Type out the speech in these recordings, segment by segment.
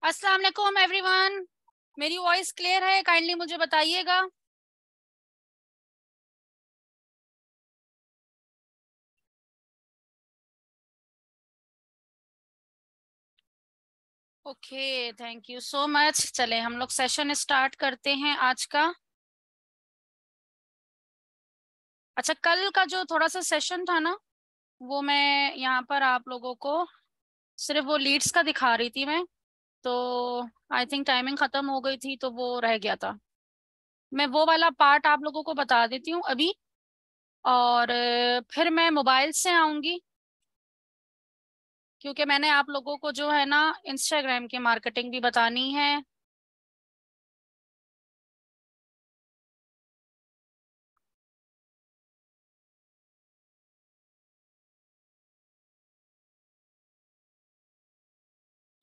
अस्सलाम वालेकुम एवरीवन। मेरी वॉइस क्लियर है? काइंडली मुझे बताइएगा। Okay, thank you so much. चले हम लोग सेशन स्टार्ट करते हैं आज का। अच्छा, कल का जो थोड़ा सा सेशन था ना, वो मैं यहाँ पर आप लोगों को सिर्फ वो लीड्स का दिखा रही थी मैं। तो आई थिंक टाइमिंग खत्म हो गई थी तो वो रह गया था। मैं वो वाला पार्ट आप लोगों को बता देती हूँ अभी। और फिर मैं मोबाइल से आऊंगी, क्योंकि मैंने आप लोगों को जो है ना इंस्टाग्राम की मार्केटिंग भी बतानी है।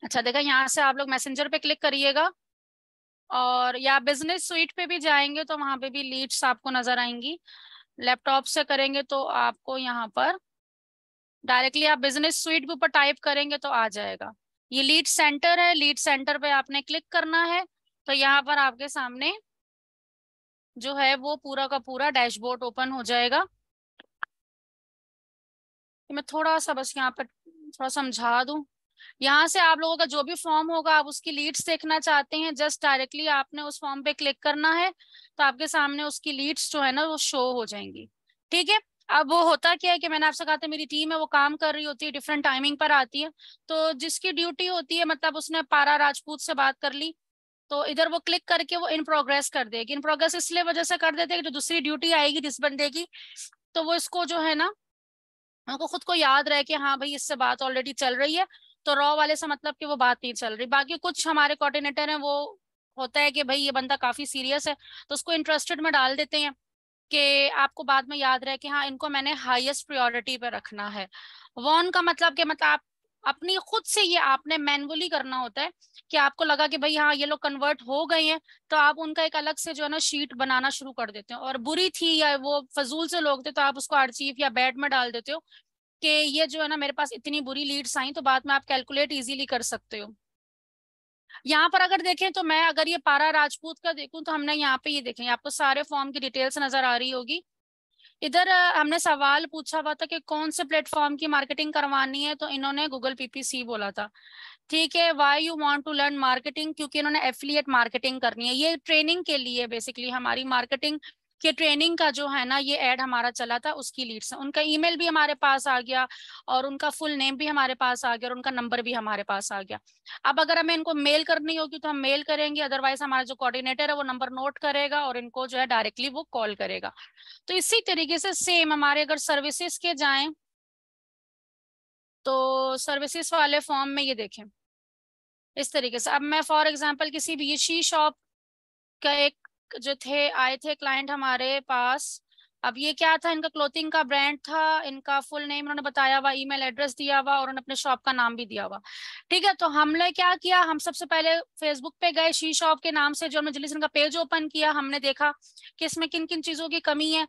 अच्छा देखा, यहाँ से आप लोग मैसेंजर पे क्लिक करिएगा और या बिजनेस सुइट पे भी जाएंगे तो वहां पे भी लीड्स आपको नजर आएंगी। लैपटॉप से करेंगे तो आपको यहाँ पर डायरेक्टली आप बिजनेस सुइट के ऊपर टाइप करेंगे तो आ जाएगा। ये लीड सेंटर है, लीड सेंटर पे आपने क्लिक करना है। तो यहाँ पर आपके सामने जो है वो पूरा का पूरा डैशबोर्ड ओपन हो जाएगा। तो मैं थोड़ा सा बस यहाँ पर थोड़ा समझा दूं। यहाँ से आप लोगों का जो भी फॉर्म होगा, आप उसकी लीड्स देखना चाहते हैं, जस्ट डायरेक्टली आपने उस फॉर्म पे क्लिक करना है। तो आपके सामने उसकी लीड्स जो है ना वो शो हो जाएंगी। ठीक है। अब वो होता क्या है कि मैंने आपसे कहा था मेरी टीम है वो काम कर रही होती है, डिफरेंट टाइमिंग पर आती है। तो जिसकी ड्यूटी होती है, मतलब उसने पारा राजपूत से बात कर ली, तो इधर वो क्लिक करके वो इन प्रोग्रेस कर देगी। इन प्रोग्रेस इसलिए वजह से कर देते हैं कि जो दूसरी ड्यूटी आएगी जिस बंदे की, तो वो इसको जो है ना, उनको खुद को याद रहे कि हाँ भाई इससे बात ऑलरेडी चल रही है। तो रॉ वाले से मतलब कि वो बात नहीं चल रही। बाकी कुछ हमारे कोऑर्डिनेटर हैं, वो होता है कि भाई ये बंदा काफी सीरियस है, तो उसको इंटरेस्टेड में डाल देते हैं कि आपको बाद में याद रहे कि हाँ इनको मैंने हाईएस्ट प्रायोरिटी पे रखना है। वॉन का मतलब कि मतलब आप अपनी खुद से ये आपने मैनुअली करना होता है कि आपको लगा कि भाई हाँ ये लोग कन्वर्ट हो गए हैं, तो आप उनका एक अलग से जो है ना शीट बनाना शुरू कर देते हो। और बुरी थी या वो फजूल से लोग थे तो आप उसको आर्चीव या बैड में डाल देते हो कि ये जो है ना मेरे पास इतनी बुरी लीड्स आई, तो बाद में आप कैलकुलेट इजीली कर सकते हो। यहाँ पर अगर देखें तो मैं अगर ये पारा राजपूत का देखूं तो हमने यहाँ पे ये देखें, आपको सारे फॉर्म की डिटेल्स नजर आ रही होगी। इधर हमने सवाल पूछा हुआ था कि कौन से प्लेटफॉर्म की मार्केटिंग करवानी है, तो इन्होंने गूगल पीपीसी बोला था। ठीक है, why you want to learn marketing, क्योंकि इन्होंने एफिलिएट मार्केटिंग करनी है। ये ट्रेनिंग के लिए बेसिकली हमारी मार्केटिंग के ट्रेनिंग का जो है ना ये ऐड हमारा चला था, उसकी लीड्स है। उनका ईमेल भी हमारे पास आ गया और उनका फुल नेम भी हमारे पास आ गया और उनका नंबर भी हमारे पास आ गया। अब अगर हमें इनको मेल करनी होगी तो हम मेल करेंगे, अदरवाइज हमारा जो कोऑर्डिनेटर है वो नंबर नोट करेगा और इनको जो है डायरेक्टली वो कॉल करेगा। तो इसी तरीके से सेम हमारे अगर सर्विसेज के जाएं तो सर्विसेज वाले फॉर्म में ये देखें इस तरीके से। अब मैं फॉर एग्जांपल किसी भी ये शी शॉप का एक जो थे आए थे क्लाइंट हमारे पास। अब ये क्या था, इनका क्लोथिंग का ब्रांड था, इनका फुल नेम उन्होंने बताया हुआ, ईमेल एड्रेस दिया हुआ और उन्होंने अपने शॉप का नाम भी दिया हुआ। ठीक है, तो हमने क्या किया, हम सबसे पहले फेसबुक पे गए शी शॉप के नाम से, जो हमने जल्दी से इनका पेज ओपन किया, हमने देखा कि इसमें किन किन चीजों की कमी है।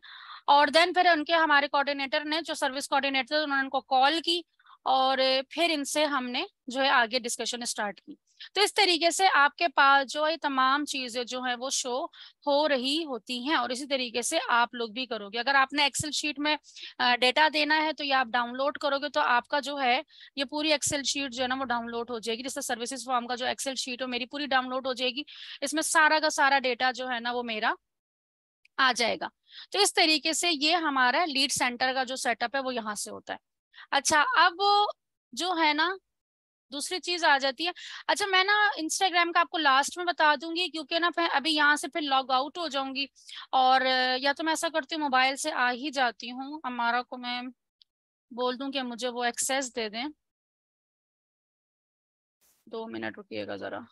और देन फिर उनके हमारे कोऑर्डिनेटर ने, जो सर्विस कोऑर्डिनेटर, उन्होंने उनको कॉल की और फिर इनसे हमने जो है आगे डिस्कशन स्टार्ट की। तो इस तरीके से आपके पास जो है तमाम चीजें जो है वो शो हो रही होती हैं, और इसी तरीके से आप लोग भी करोगे। अगर आपने एक्सेल शीट में डेटा देना है तो ये आप डाउनलोड करोगे तो आपका जो है ये पूरी एक्सेल शीट जो है ना वो डाउनलोड हो जाएगी। जैसे सर्विसेज फॉर्म का जो एक्सेल शीट हो मेरी पूरी डाउनलोड हो जाएगी, इसमें सारा का सारा डेटा जो है ना वो मेरा आ जाएगा। तो इस तरीके से ये हमारा लीड सेंटर का जो सेटअप है वो यहाँ से होता है। अच्छा, अब जो है ना दूसरी चीज आ जाती है। अच्छा, मैं ना इंस्टाग्राम का आपको लास्ट में बता दूंगी, क्योंकि ना फिर अभी यहाँ से फिर लॉग आउट हो जाऊंगी। और या तो मैं ऐसा करती हूँ मोबाइल से आ ही जाती हूँ, हमारा को मैं बोल दूं कि मुझे वो एक्सेस दे दें। 2 मिनट रुकिएगा जरा।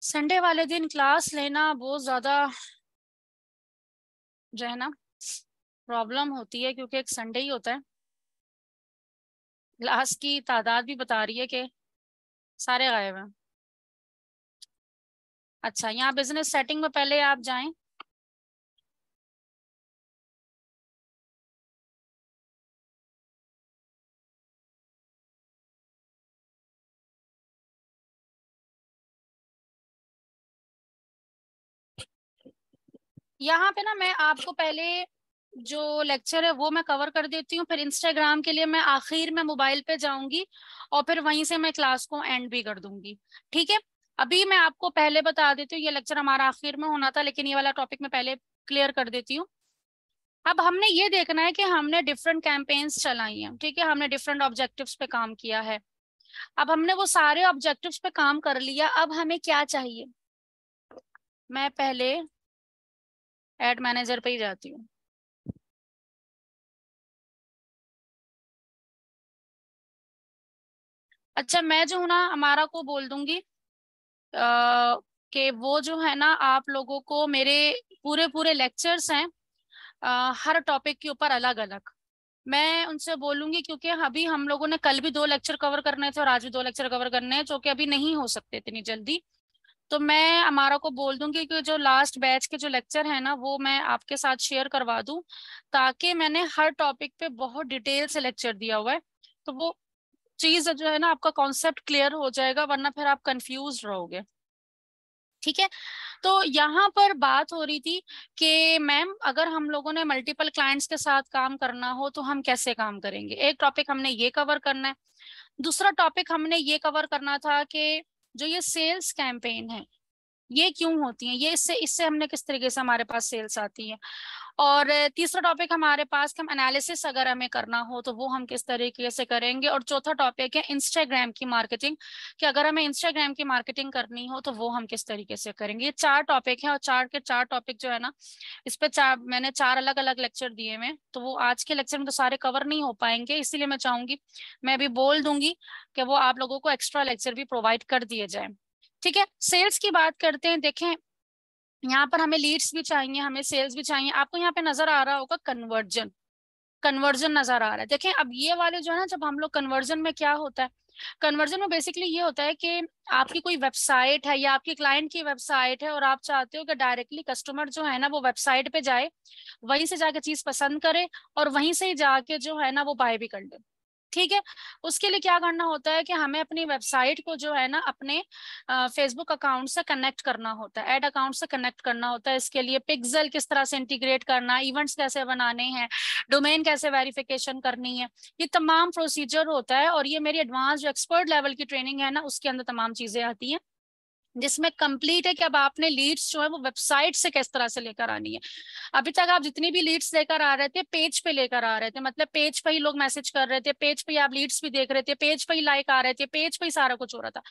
संडे वाले दिन क्लास लेना बहुत ज्यादा जो है ना प्रॉब्लम होती है, क्योंकि एक संडे ही होता है। क्लास की तादाद भी बता रही है कि सारे गायब हैं। अच्छा, यहाँ बिजनेस सेटिंग में पहले आप जाएं। यहाँ पे ना मैं आपको पहले जो लेक्चर है वो मैं कवर कर देती हूँ, फिर इंस्टाग्राम के लिए मैं आखिर में मोबाइल पे जाऊंगी और फिर वहीं से मैं क्लास को एंड भी कर दूंगी। ठीक है, अभी मैं आपको पहले बता देती हूँ, ये लेक्चर हमारा आखिर में होना था लेकिन ये वाला टॉपिक मैं पहले क्लियर कर देती हूँ। अब हमने ये देखना है कि हमने डिफरेंट कैंपेन्स चलाई हैं, ठीक है, हमने डिफरेंट ऑब्जेक्टिव्स पे काम किया है। अब हमने वो सारे ऑब्जेक्टिव्स पे काम कर लिया, अब हमें क्या चाहिए। मैं पहले एड मैनेजर पे ही जाती हूँ। अच्छा, मैं जो हूँ ना हमारा को बोल दूंगी कि वो जो है ना आप लोगों को मेरे पूरे पूरे लेक्चर्स हैं, हर टॉपिक के ऊपर अलग अलग, मैं उनसे बोलूंगी, क्योंकि अभी हम लोगों ने कल भी 2 लेक्चर कवर करने थे और आज भी 2 लेक्चर कवर करने हैं जो कि अभी नहीं हो सकते इतनी जल्दी। तो मैं हमारा को बोल दूंगी कि जो लास्ट बैच के जो लेक्चर है ना वो मैं आपके साथ शेयर करवा दूं, ताकि मैंने हर टॉपिक पे बहुत डिटेल से लेक्चर दिया हुआ है, तो वो चीज जो है ना आपका कॉन्सेप्ट क्लियर हो जाएगा, वरना फिर आप कंफ्यूज रहोगे। ठीक है, तो यहाँ पर बात हो रही थी कि मैम अगर हम लोगों ने मल्टीपल क्लाइंट्स के साथ काम करना हो तो हम कैसे काम करेंगे। एक टॉपिक हमने ये कवर करना है, दूसरा टॉपिक हमने ये कवर करना था कि जो ये सेल्स कैंपेन है ये क्यों होती है, ये इससे इससे हमने किस तरीके से हमारे पास सेल्स आती है। और तीसरा टॉपिक हमारे पास कि हम एनालिसिस अगर हमें करना हो तो वो हम किस तरीके से करेंगे। और चौथा टॉपिक है इंस्टाग्राम की मार्केटिंग, कि अगर हमें इंस्टाग्राम की मार्केटिंग करनी हो तो वो हम किस तरीके से करेंगे। ये 4 टॉपिक हैं और 4 के 4 टॉपिक जो है ना इस पे मैंने 4 अलग अलग लेक्चर दिए हैं, तो वो आज के लेक्चर में तो सारे कवर नहीं हो पाएंगे, इसीलिए मैं चाहूंगी, मैं अभी बोल दूंगी कि वो आप लोगों को एक्स्ट्रा लेक्चर भी प्रोवाइड कर दिए जाए। ठीक है, सेल्स की बात करते हैं। देखें, यहाँ पर हमें लीड्स भी चाहिए, हमें सेल्स भी चाहिए। आपको यहाँ पे नजर आ रहा होगा कन्वर्जन, कन्वर्जन नजर आ रहा है। देखें, अब ये वाले जो है ना, जब हम लोग कन्वर्जन में क्या होता है, कन्वर्जन में बेसिकली ये होता है कि आपकी कोई वेबसाइट है या आपकी क्लाइंट की वेबसाइट है और आप चाहते हो कि डायरेक्टली कस्टमर जो है ना वो वेबसाइट पे जाए, वहीं से जाके चीज पसंद करे और वहीं से ही जाके जो है ना वो बाय भी कर ले। ठीक है, उसके लिए क्या करना होता है कि हमें अपनी वेबसाइट को जो है ना अपने फेसबुक अकाउंट से कनेक्ट करना होता है, एड अकाउंट से कनेक्ट करना होता है। इसके लिए पिक्सेल किस तरह से इंटीग्रेट करना, इवेंट्स कैसे बनाने हैं, डोमेन कैसे वेरिफिकेशन करनी है, ये तमाम प्रोसीजर होता है। और ये मेरी एडवांस जो एक्सपर्ट लेवल की ट्रेनिंग है ना उसके अंदर तमाम चीजें आती हैं, जिसमें कंप्लीट है कि अब आपने लीड्स जो है वो वेबसाइट से किस तरह से लेकर आनी है। अभी तक आप जितनी भी लीड्स लेकर आ रहे थे पेज पे लेकर आ रहे थे, मतलब पेज पे ही लोग मैसेज कर रहे थे, पेज पे ही आप लीड्स भी देख रहे थे, पेज पे ही लाइक आ रहे थे, पेज पे ही सारा कुछ हो रहा था।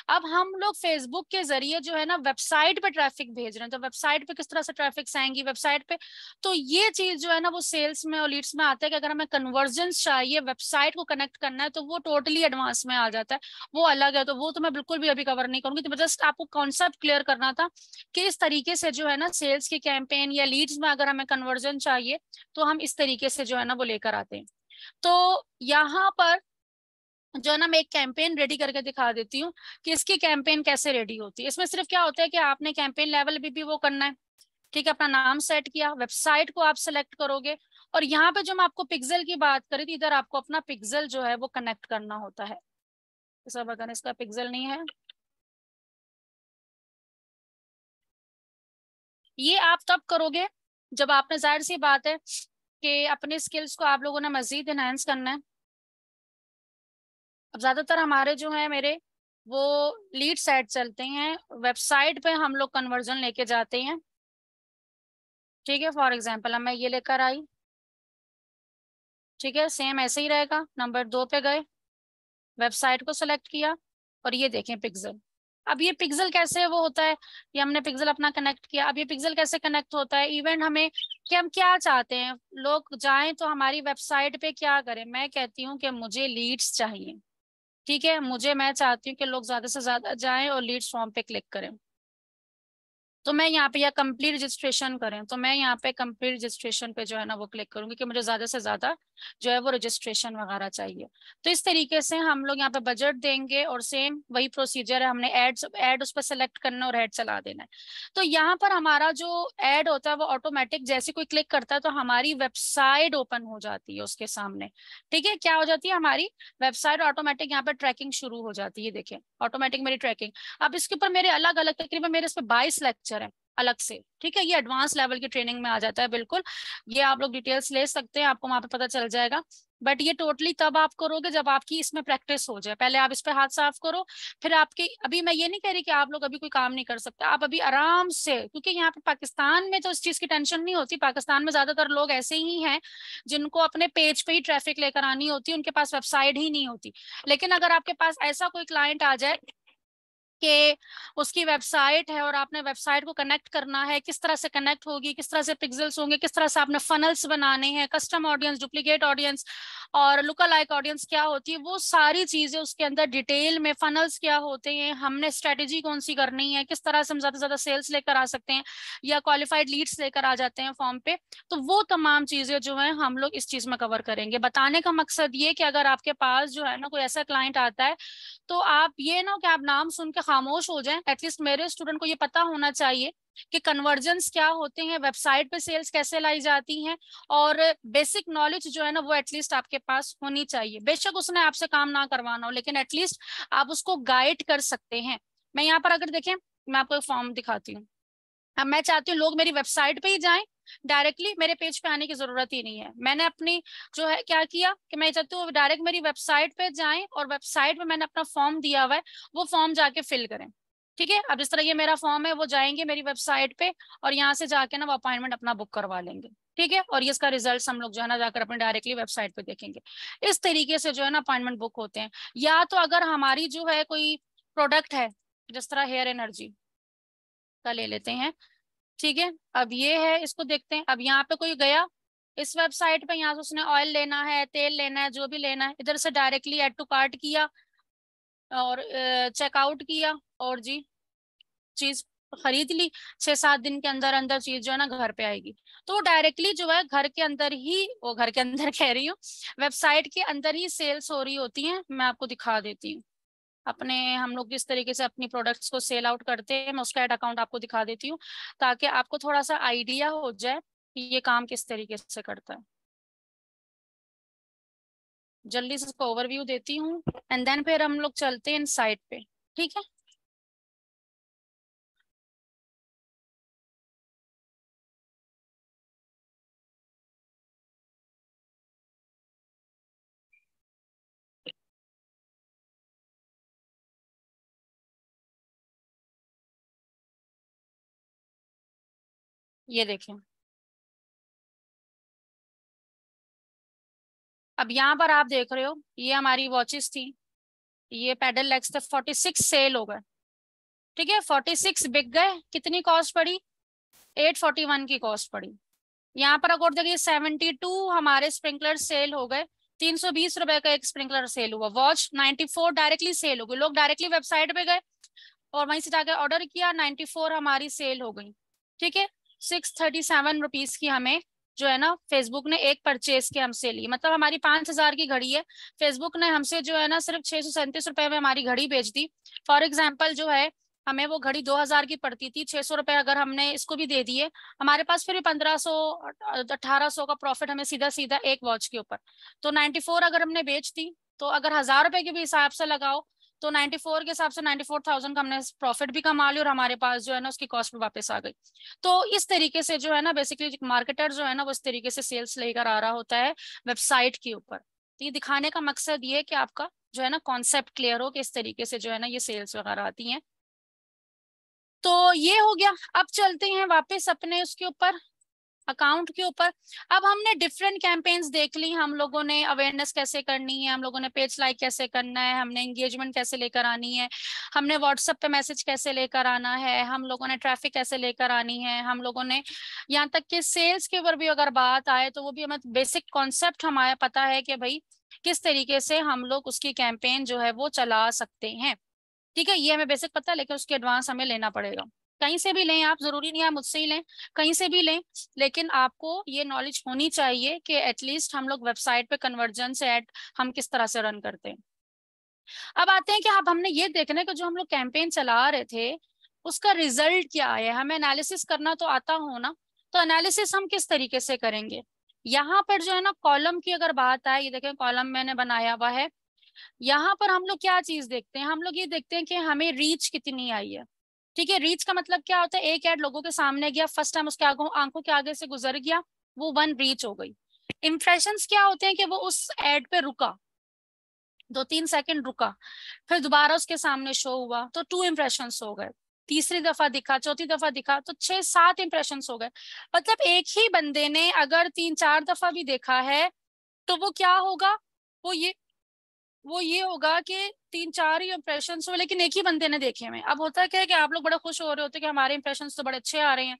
अब हम लोग फेसबुक के जरिए जो है ना वेबसाइट पे ट्रैफिक भेज रहे हैं, तो वेबसाइट पे किस तरह से ट्रैफिक आएंगी वेबसाइट पे। तो ये चीज जो है ना वो सेल्स में और लीड्स में आता है कि अगर हमें कन्वर्जन चाहिए, वेबसाइट को कनेक्ट करना है, तो वो टोटली एडवांस में आ जाता है, वो अलग है। तो वो तो मैं बिल्कुल भी अभी कवर नहीं करूंगी, तो जस्ट आपको कॉन्सेप्ट क्लियर करना था कि इस तरीके से जो है ना सेल्स की कैंपेन या लीड्स में अगर हमें कन्वर्जन चाहिए तो हम इस तरीके से जो है ना वो लेकर आते हैं। तो यहाँ पर जो है ना मैं एक कैंपेन रेडी करके दिखा देती हूँ कि इसकी कैंपेन कैसे रेडी होती है। इसमें सिर्फ क्या होता है कि आपने कैंपेन लेवल भी वो करना है। ठीक है, अपना नाम सेट किया, वेबसाइट को आप सेलेक्ट करोगे, और यहाँ पे जो मैं आपको पिक्सल की बात करी थी, इधर आपको अपना पिक्सल जो है वो कनेक्ट करना होता है। सब अगर इसका पिक्सल नहीं है, ये आप तब करोगे जब आपने, जाहिर सी बात है कि अपने स्किल्स को आप लोगों ने मजीद इनहेंस करना है। अब ज्यादातर हमारे जो है मेरे वो लीड सेट चलते हैं, वेबसाइट पे हम लोग कन्वर्जन लेके जाते हैं। ठीक है, फॉर एग्जांपल अब मैं ये लेकर आई, ठीक है, सेम ऐसे ही रहेगा। नंबर 2 पे गए, वेबसाइट को सिलेक्ट किया, और ये देखें पिक्सल। अब ये पिक्सल कैसे वो होता है, ये हमने पिक्सल अपना कनेक्ट किया। अब ये पिक्सल कैसे कनेक्ट होता है, इवेंट हमें, कि हम क्या चाहते हैं, लोग जाएं तो हमारी वेबसाइट पे क्या करें। मैं कहती हूँ कि मुझे लीड्स चाहिए। ठीक है, मैं चाहती हूँ कि लोग ज्यादा से ज्यादा जाएं और लीड्स फॉर्म पे क्लिक करें। तो मैं यहाँ पे, या कंप्लीट रजिस्ट्रेशन करें, तो मैं यहाँ पे कंप्लीट रजिस्ट्रेशन पे जो है ना वो क्लिक करूंगी कि मुझे ज्यादा से ज्यादा जो है वो रजिस्ट्रेशन वगैरह चाहिए। तो इस तरीके से हम लोग यहाँ पे बजट देंगे और सेम वही प्रोसीजर है, हमने ऐड उस पर सेलेक्ट करना और ऐड चला देना है। तो यहाँ पर हमारा जो ऐड होता है वो ऑटोमेटिक जैसे कोई क्लिक करता है तो हमारी वेबसाइट ओपन हो जाती है उसके सामने। ठीक है, क्या हो जाती है, हमारी वेबसाइट ऑटोमेटिक यहाँ पे ट्रैकिंग शुरू हो जाती है। देखिए ऑटोमेटिक मेरी ट्रैकिंग। अब इसके ऊपर मेरे अलग अलग, तकरीबन मेरे इस पे 22 लेक्चर है। अलग से, ठीक है। ये एडवांस लेवल की ट्रेनिंग में आ जाता है बिल्कुल, ये आप लोग डिटेल्स ले सकते हैं, आपको वहां पे पता चल जाएगा। बट ये टोटली तब आप करोगे जब आपकी इसमें प्रैक्टिस हो जाए। पहले आप इस पे हाथ साफ करो, फिर आपके, अभी मैं ये नहीं कह रही कि आप लोग अभी कोई काम नहीं कर सकते, आप अभी आराम से, क्योंकि यहाँ पे पाकिस्तान में तो इस चीज की टेंशन नहीं होती। पाकिस्तान में ज्यादातर लोग ऐसे ही हैं जिनको अपने पेज पे ही ट्रैफिक लेकर आनी होती है, उनके पास वेबसाइट ही नहीं होती। लेकिन अगर आपके पास ऐसा कोई क्लाइंट आ जाए कि उसकी वेबसाइट है और आपने वेबसाइट को कनेक्ट करना है, किस तरह से कनेक्ट होगी, किस तरह से पिक्सेल्स होंगे, किस तरह से आपने फनल्स बनाने हैं, कस्टम ऑडियंस, डुप्लीकेट ऑडियंस और लुक अलाइक ऑडियंस क्या होती है, वो सारी चीजें उसके अंदर डिटेल में, फनल्स क्या होते हैं, हमने स्ट्रेटेजी कौन सी करनी है, किस तरह से हम ज्यादा से ज्यादा सेल्स लेकर आ सकते हैं या क्वालिफाइड लीड्स लेकर आ जाते हैं फॉर्म पे। तो वो तमाम चीजें जो है हम लोग इस चीज में कवर करेंगे। बताने का मकसद ये कि अगर आपके पास जो है ना कोई ऐसा क्लाइंट आता है, तो आप ये ना कि आप नाम सुन के खामोश हो जाएं। एटलीस्ट मेरे स्टूडेंट को ये पता होना चाहिए कि कन्वर्जन्स क्या होते हैं, वेबसाइट पे सेल्स कैसे लाई जाती हैं, और बेसिक नॉलेज जो है ना वो एटलीस्ट आपके पास होनी चाहिए। बेशक उसने आपसे काम ना करवाना हो, लेकिन एटलीस्ट आप उसको गाइड कर सकते हैं। मैं यहाँ पर अगर देखें, मैं आपको एक फॉर्म दिखाती हूँ। अब मैं चाहती हूँ लोग मेरी वेबसाइट पे ही जाएं, डायरेक्टली मेरे पेज पे आने की जरूरत ही नहीं है। मैंने अपनी जो है क्या किया कि मैं चाहती हूँ डायरेक्ट मेरी वेबसाइट पे जाएं, और वेबसाइट पे मैंने अपना फॉर्म दिया हुआ है, वो फॉर्म जाके फिल करें। ठीक है, अब जिस तरह ये मेरा फॉर्म है, वो जाएंगे मेरी वेबसाइट पे और यहाँ से जाके ना वो अपॉइंटमेंट अपना बुक करवा लेंगे। ठीक है, और ये इसका रिजल्ट हम लोग जो है ना जाकर अपने डायरेक्टली वेबसाइट पे देखेंगे। इस तरीके से जो है ना अपॉइंटमेंट बुक होते हैं। या तो अगर हमारी जो है कोई प्रोडक्ट है, जिस तरह हेयर एनर्जी का ले लेते हैं, ठीक है। अब ये है, इसको देखते हैं। अब यहाँ पे कोई गया इस वेबसाइट पे, यहाँ से उसने ऑयल लेना है, तेल लेना है, जो भी लेना है, इधर से डायरेक्टली ऐड टू कार्ट किया और चेकआउट किया, और जी चीज खरीद ली। 6-7 दिन के अंदर अंदर चीज जो है ना घर पे आएगी। तो डायरेक्टली जो है घर के अंदर ही, वो घर के अंदर कह रही हूँ, वेबसाइट के अंदर ही सेल्स हो रही होती हैं। मैं आपको दिखा देती हूँ अपने, हम लोग किस तरीके से अपनी प्रोडक्ट्स को सेल आउट करते हैं। मैं उसका एड अकाउंट आपको दिखा देती हूँ ताकि आपको थोड़ा सा आइडिया हो जाए कि ये काम किस तरीके से करता है। जल्दी से इसको ओवरव्यू देती हूँ एंड देन फिर हम लोग चलते हैं इन साइट पे। ठीक है, ये देखें। अब यहाँ पर आप देख रहे हो, ये हमारी वॉचेस थी, ये पेडल लेग्स थे, 46 सेल हो गए। ठीक है, 46 बिक गए। कितनी कॉस्ट पड़ी? 841 की कॉस्ट पड़ी। यहाँ पर अगर देखिए 72 हमारे स्प्रिंकलर सेल हो गए। 320 रुपए का एक स्प्रिंकलर सेल हुआ। वॉच 94 डायरेक्टली सेल हो गई, लोग डायरेक्टली वेबसाइट पे गए और वहीं से जाके ऑर्डर किया, 94 हमारी सेल हो गई। ठीक है, 637 रुपीज की हमें जो है ना फेसबुक ने एक परचेज के हमसे ली। मतलब हमारी 5,000 की घड़ी है, फेसबुक ने हमसे जो है ना सिर्फ 637 रुपए में हमारी घड़ी बेच दी। फॉर एग्जाम्पल जो है, हमें वो घड़ी 2,000 की पड़ती थी, 600 रुपए अगर हमने इसको भी दे दिए, हमारे पास फिर भी 1,500 1,800 का प्रॉफिट हमें सीधा सीधा एक वॉच के ऊपर। तो 94 अगर हमने बेच दी, तो अगर 1,000 रुपए के भी हिसाब से लगाओ, तो 94 के हिसाब से 94,000 का हमने प्रॉफिट भी कमा लिया और हमारे पास जो है ना उसकी कॉस्ट भी वापस आ गई। तो इस तरीके से जो है ना बेसिकली मार्केटर जो है ना वो इस तरीके से सेल्स लेकर आ रहा होता है वेबसाइट के ऊपर। तो ये दिखाने का मकसद ये है कि आपका जो है ना कॉन्सेप्ट क्लियर हो कि इस तरीके से जो है ना ये सेल्स वगैरह आती हैं। तो ये हो गया। अब चलते हैं वापस अपने उसके ऊपर, अकाउंट के ऊपर। अब हमने डिफरेंट कैंपेन्स देख ली, हम लोगों ने अवेयरनेस कैसे करनी है, हम लोगों ने पेज लाइक कैसे करना है, हमने एंगेजमेंट कैसे लेकर आनी है, हमने व्हाट्सएप पे मैसेज कैसे लेकर आना है, हम लोगों ने ट्रैफिक कैसे लेकर आनी है, हम लोगों ने यहाँ तक कि सेल्स के ऊपर भी अगर बात आए तो वो भी हमें बेसिक कॉन्सेप्ट हमारा पता है कि भाई किस तरीके से हम लोग उसकी कैंपेन जो है वो चला सकते हैं। ठीक है, ये हमें बेसिक पता है, लेकिन उसके एडवांस हमें लेना पड़ेगा। कहीं से भी लें आप, जरूरी नहीं है आप मुझसे ही लें, कहीं से भी लें, लेकिन आपको ये नॉलेज होनी चाहिए कि एटलीस्ट हम लोग वेबसाइट पे कन्वर्जन से ऐड हम किस तरह से रन करते हैं। अब आते हैं कि अब हमने ये देखना है कि जो हम लोग कैंपेन चला रहे थे उसका रिजल्ट क्या है। हमें एनालिसिस करना तो आता हो ना, तो एनालिसिस हम किस तरीके से करेंगे। यहाँ पर जो है ना कॉलम की अगर बात आए, ये देखें कॉलम मैंने बनाया हुआ है। यहाँ पर हम लोग क्या चीज देखते हैं, हम लोग ये देखते हैं कि हमें रीच कितनी आई है। ठीक है, रीच का मतलब क्या होता है, एक ऐड लोगों के सामने गया, फर्स्ट टाइम उसके आंखों के आगे से गुजर गया, वो 1 रीच हो गई। इंप्रेशंस क्या होते हैं कि वो उस एड पे रुका, 2-3 सेकंड रुका, फिर दोबारा उसके सामने शो हुआ तो 2 इंप्रेशंस हो गए, तीसरी दफा दिखा, चौथी दफा दिखा तो 6-7 इंप्रेशंस हो गए। मतलब एक ही बंदे ने अगर 3-4 दफा भी देखा है तो वो क्या होगा, वो ये वो ये होगा कि 3-4 ही इंप्रेशन हो, लेकिन एक ही बंदे ने देखे हुए। अब होता क्या है कि आप लोग बड़े खुश हो रहे होते कि हमारे इंप्रेशन तो बड़े अच्छे आ रहे हैं,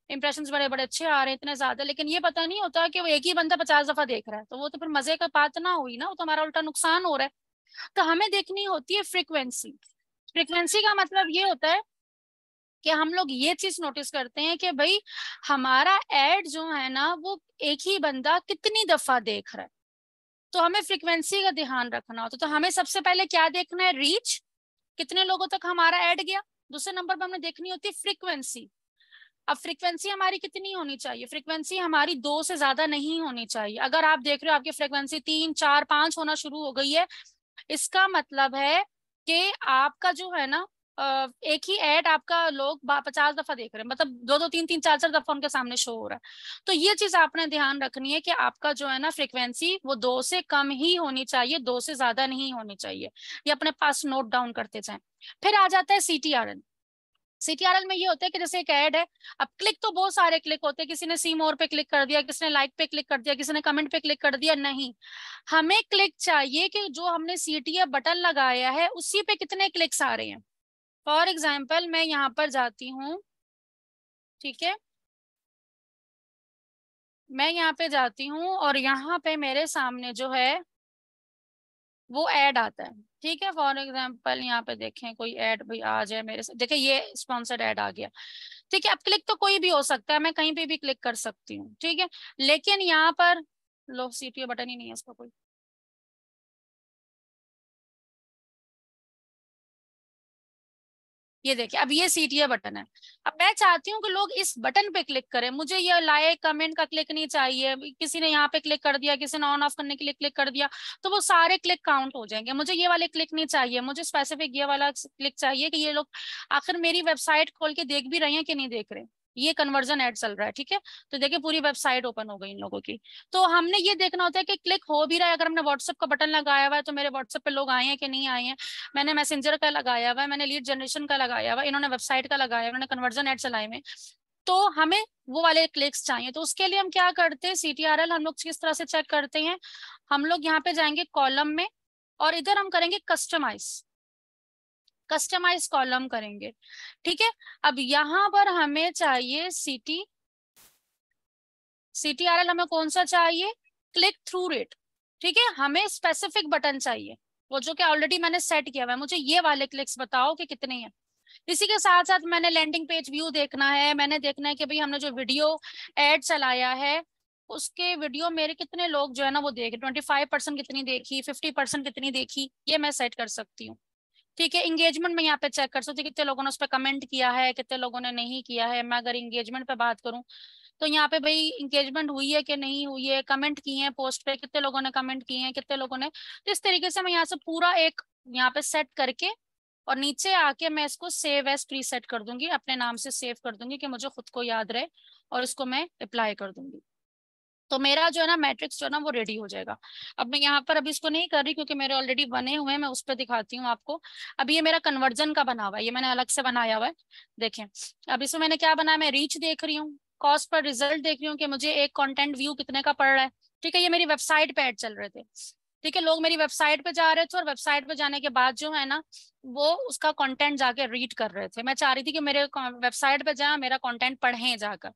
इंप्रेशन बड़े बड़े अच्छे आ रहे हैं इतने ज्यादा, लेकिन ये पता नहीं होता कि वो एक ही बंदा 50 दफा देख रहा है, तो वो तो फिर मजे का बात ना हुई ना, वो तो हमारा उल्टा नुकसान हो रहा है। तो हमें देखनी होती है फ्रीक्वेंसी। फ्रीक्वेंसी का मतलब ये होता है कि हम लोग ये चीज नोटिस करते हैं कि भाई हमारा एड जो है ना वो एक ही बंदा कितनी दफा देख रहा है, तो हमें फ्रीक्वेंसी का ध्यान रखना होता है। तो हमें सबसे पहले क्या देखना है, रीच, कितने लोगों तक हमारा ऐड गया। दूसरे नंबर पर हमें देखनी होती है फ्रीक्वेंसी। अब फ्रीक्वेंसी हमारी कितनी होनी चाहिए, फ्रीक्वेंसी हमारी 2 से ज्यादा नहीं होनी चाहिए। अगर आप देख रहे हो आपकी फ्रीक्वेंसी 3-4-5 होना शुरू हो गई है, इसका मतलब है कि आपका जो है ना एक ही ऐड आपका लोग 50 दफा देख रहे हैं, मतलब 2-2 3-3 4-4 दफा उनके सामने शो हो रहा है। तो ये चीज आपने ध्यान रखनी है कि आपका जो है ना फ्रीक्वेंसी वो 2 से कम ही होनी चाहिए, 2 से ज्यादा नहीं होनी चाहिए। ये अपने पास नोट डाउन करते जाएं। फिर आ जाता है CTRL। CTRL में ये होता है कि जैसे एक ऐड है, अब क्लिक तो बहुत सारे क्लिक होते हैं, किसी ने सी मोर पे क्लिक कर दिया, किसी ने लाइक पे क्लिक कर दिया, किसी ने कमेंट पे क्लिक कर दिया, नहीं, हमें क्लिक चाहिए कि जो हमने CTA बटन लगाया है उसी पे कितने क्लिक्स आ रहे हैं। फॉर एग्जाम्पल मैं यहाँ पर जाती हूँ, ठीक है, मैं यहाँ पे जाती हूँ और यहाँ पे मेरे सामने जो है वो ऐड आता है, ठीक है। फॉर एग्जाम्पल यहाँ पे देखें कोई ऐड भाई आ जाए मेरे से, देखिए ये स्पॉन्सर्ड ऐड आ गया, ठीक है। अब क्लिक तो कोई भी हो सकता है, मैं कहीं पे भी क्लिक कर सकती हूँ, ठीक है, लेकिन यहाँ पर लो CTA बटन ही नहीं है इसका कोई। ये देखिए अब ये CTA बटन है। अब मैं चाहती हूँ कि लोग इस बटन पे क्लिक करें, मुझे ये लाइक कमेंट का क्लिक नहीं चाहिए। किसी ने यहाँ पे क्लिक कर दिया, किसी ने ऑन ऑफ करने के लिए क्लिक कर दिया, तो वो सारे क्लिक काउंट हो जाएंगे। मुझे ये वाले क्लिक नहीं चाहिए, मुझे स्पेसिफिक ये वाला क्लिक चाहिए कि ये लोग आखिर मेरी वेबसाइट खोल के देख भी रहे हैं कि नहीं देख रहे। ये कन्वर्जन एड चल रहा है, ठीक है। तो देखिए पूरी वेबसाइट ओपन हो गई इन लोगों की। तो हमने ये देखना होता है कि क्लिक हो भी रहा है, अगर हमने व्हाट्सएप का बटन लगाया हुआ है तो मेरे व्हाट्सएप पे लोग आए हैं कि नहीं आए हैं, मैंने मैसेंजर का लगाया हुआ है, मैंने लीड जनरेशन का लगाया हुआ है, इन्होंने वेबसाइट का लगाया है, इन्होंने कन्वर्जन एड चलाए हुए, तो हमें वो वाले क्लिक्स चाहिए। तो उसके लिए हम क्या करते हैं, CTRL हम लोग किस तरह से चेक करते हैं, हम लोग यहाँ पे जाएंगे कॉलम में और इधर हम करेंगे कस्टमाइज, कस्टमाइज कॉलम करेंगे, ठीक है। अब यहाँ पर हमें चाहिए CTRL हमें कौन सा चाहिए, क्लिक थ्रू रेट, ठीक है। हमें स्पेसिफिक बटन चाहिए, वो जो कि ऑलरेडी मैंने सेट किया हुआ है, मुझे ये वाले क्लिक्स बताओ कि कितने हैं। इसी के साथ साथ मैंने लैंडिंग पेज व्यू देखना है, मैंने देखना है कि भाई हमने जो वीडियो एड चलाया है उसके वीडियो मेरे कितने लोग जो है ना वो देखे, 25% कितनी देखी, 50% कितनी देखी, ये मैं सेट कर सकती हूँ, ठीक है। इंगेजमेंट में यहाँ पे चेक कर सकती हूँ कितने लोगों ने उस पर कमेंट किया है, कितने लोगों ने नहीं किया है। मैं अगर इंगेजमेंट पे बात करूँ तो यहाँ पे भाई इंगेजमेंट हुई है कि नहीं हुई है, कमेंट किए हैं पोस्ट पे, कितने लोगों ने कमेंट किए हैं, कितने लोगों ने, तो इस तरीके से मैं यहाँ से पूरा एक यहाँ पे सेट करके और नीचे आके मैं इसको सेव एज प्री सेट कर दूंगी, अपने नाम से सेव कर दूंगी कि मुझे खुद को याद रहे, और इसको मैं अप्लाई कर दूंगी। तो मेरा जो है ना मैट्रिक्स जो है ना वो रेडी हो जाएगा। अब मैं यहाँ पर अभी इसको नहीं कर रही क्योंकि मेरे ऑलरेडी बने हुए हैं, मैं उस पर दिखाती हूँ आपको। अभी ये मेरा कन्वर्जन का बना हुआ है, ये मैंने अलग से बनाया हुआ है, देखें। अब इसमें मैंने क्या बनाया, मैं रीच देख रही हूँ, कॉस्ट पर रिजल्ट देख रही हूँ कि मुझे एक कंटेंट व्यू कितने का पड़ रहा है, ठीक है। ये मेरी वेबसाइट पे ऐड चल रहे थे, ठीक है, लोग मेरी वेबसाइट पे जा रहे थे और वेबसाइट पे जाने के बाद जो है ना वो उसका कंटेंट जाके रीड कर रहे थे। मैं चाह रही थी कि मेरे वेबसाइट पे जाए, मेरा कंटेंट पढ़ें जाकर।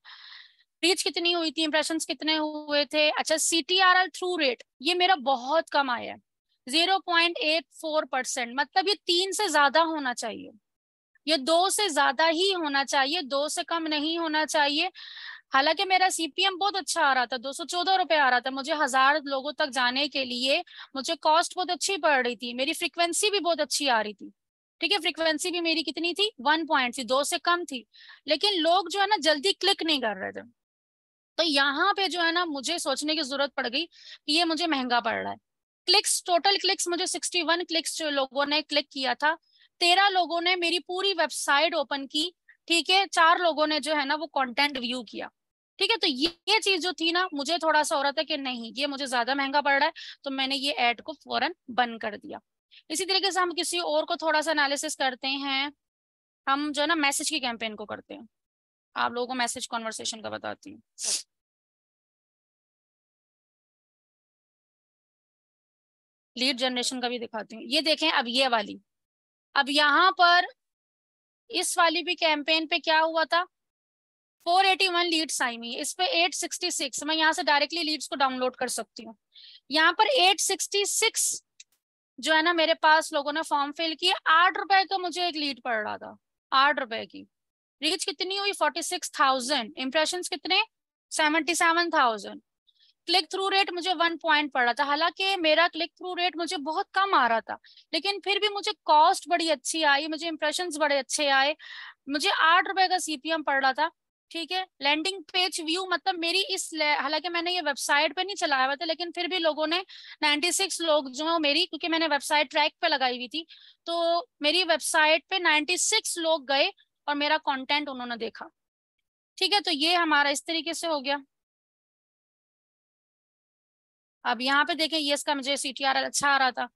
रीच कितनी हुई थी, इंप्रेशंस कितने हुए थे। अच्छा, CTRL थ्रू रेट ये मेरा बहुत कम आया है, 0.84%, मतलब ये 3 से ज्यादा होना चाहिए, ये 2 से ज्यादा ही होना चाहिए, 2 से कम नहीं होना चाहिए। हालांकि मेरा CPM बहुत अच्छा आ रहा था, 214 रुपए आ रहा था, मुझे 1000 लोगों तक जाने के लिए मुझे कॉस्ट बहुत अच्छी पड़ रही थी, मेरी फ्रीक्वेंसी भी बहुत अच्छी आ रही थी, ठीक है। फ्रीक्वेंसी भी मेरी कितनी थी, 1 थी, 2 से कम थी, लेकिन लोग जो है ना जल्दी क्लिक नहीं कर रहे थे। तो यहाँ पे जो है ना मुझे सोचने की जरूरत पड़ गई कि ये मुझे महंगा पड़ रहा है। क्लिक्स, टोटल क्लिक्स मुझे 61 क्लिक्स जो लोगों ने क्लिक किया था, 13 लोगों ने मेरी पूरी वेबसाइट ओपन की, ठीक है, 4 लोगों ने जो है ना वो कंटेंट व्यू किया, ठीक है। तो ये चीज जो थी ना, मुझे थोड़ा सा हो रहा था कि नहीं ये मुझे ज्यादा महंगा पड़ रहा है, तो मैंने ये ऐड को फौरन बंद कर दिया। इसी तरीके से हम किसी और को थोड़ा सा एनालिसिस करते हैं, हम जो है ना मैसेज की कैंपेन को करते हैं। आप लोगों को मैसेज कॉन्वर्सेशन का बताती हूँ। लीड जनरेशन का भी दिखाती हूँ। ये देखें अब ये वाली, अब यहाँ पर इस वाली भी कैंपेन पे क्या हुआ था, 481 लीड्स आई हुई, इस पे 866, मैं यहाँ से डायरेक्टली लीड्स को डाउनलोड कर सकती हूँ। यहाँ पर 866 जो है ना मेरे पास लोगों ने फॉर्म फिल किया, 8 रुपए का मुझे एक लीड पड़ रहा था, 8 रुपए की। रीच कितनी हुई, 46,000। इंप्रेशन कितने, 77,000। क्लिक थ्रू रेट मुझे 1 पॉइंट पड़ रहा था, हालांकि मेरा क्लिक थ्रू रेट मुझे बहुत कम आ रहा था, लेकिन फिर भी मुझे कॉस्ट बड़ी अच्छी आई, मुझे इंप्रेशंस बड़े अच्छे आए, मुझे 8 रुपए का सीपीएम पड़ रहा था, ठीक है। लैंडिंग पेज व्यू मतलब मेरी हालांकि मैंने ये वेबसाइट पे नहीं चलाया हुआ था, लेकिन फिर भी लोगों ने 96 लोग जो है मेरी, क्योंकि मैंने वेबसाइट ट्रैक पे लगाई हुई थी, तो मेरी वेबसाइट पे 96 लोग गए और मेरा कंटेंट उन्होंने देखा, ठीक है। तो ये हमारा इस तरीके से हो गया। अब यहाँ पे देखें, ये इसका मुझे सीटीआर अच्छा आ रहा था,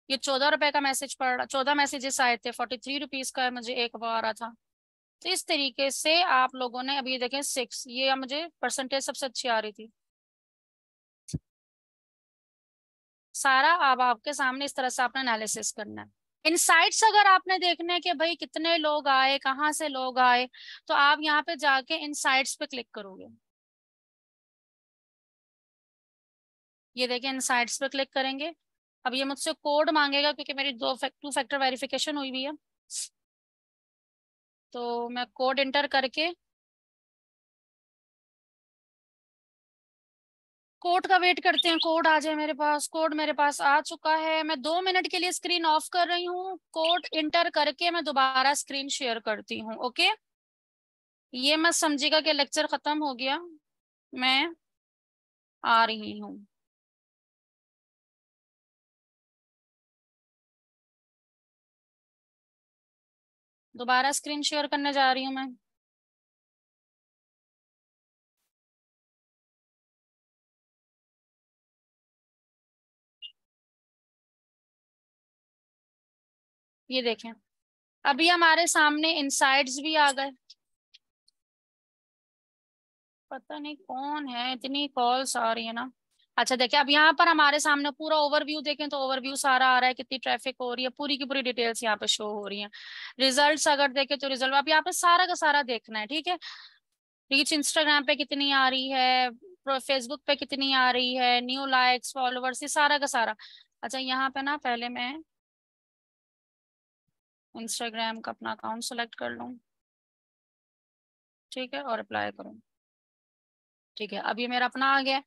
ये 14 रुपए का मैसेज पड़ रहा, 14 मैसेजेस आए थे, 43 रुपीज का मुझे एक वो आ रहा था। तो इस तरीके से आप लोगों ने, अभी देखें 6, ये मुझे परसेंटेज सबसे अच्छी आ रही थी। सारा अब आपके सामने इस तरह से आपने एनालिसिस करना है। इनसाइट्स अगर आपने देखने हैं कि भाई कितने लोग आए, कहाँ से लोग आए, तो आप यहाँ पे जाके इनसाइट्स पे क्लिक करोगे। ये देखिए इनसाइट्स पे क्लिक करेंगे। अब ये मुझसे कोड मांगेगा क्योंकि मेरी 2 फैक्टर वेरिफिकेशन हुई हुई है, तो मैं कोड इंटर करके, कोड का वेट करते हैं, कोड आ जाए मेरे पास। कोड मेरे पास आ चुका है, मैं 2 मिनट के लिए स्क्रीन ऑफ कर रही हूँ, कोड इंटर करके मैं दोबारा स्क्रीन शेयर करती हूँ। ओके, ये मत समझिएगा कि लेक्चर खत्म हो गया, मैं आ रही हूँ। दोबारा स्क्रीन शेयर करने जा रही हूँ मैं। ये देखें, अभी हमारे सामने इनसाइट्स भी आ गए। पता नहीं कौन है, इतनी कॉल्स आ रही है ना। अच्छा देखिए, अब यहाँ पर हमारे सामने पूरा ओवरव्यू देखें तो ओवरव्यू सारा आ रहा है, कितनी ट्रैफिक हो रही है, पूरी की पूरी डिटेल्स यहाँ पे शो हो रही हैं। रिजल्ट्स अगर देखें तो रिजल्ट अब यहाँ पे सारा का सारा देखना है, ठीक है। रीच इंस्टाग्राम पे कितनी आ रही है, फेसबुक पे कितनी आ रही है, न्यू लाइक्स, फॉलोवर्स, ये सारा का सारा। अच्छा यहाँ पे ना पहले मैं इंस्टाग्राम का अपना अकाउंट सेलेक्ट कर लूँ, ठीक है, और अप्लाई करूँ, ठीक है। अब ये मेरा अपना आ गया।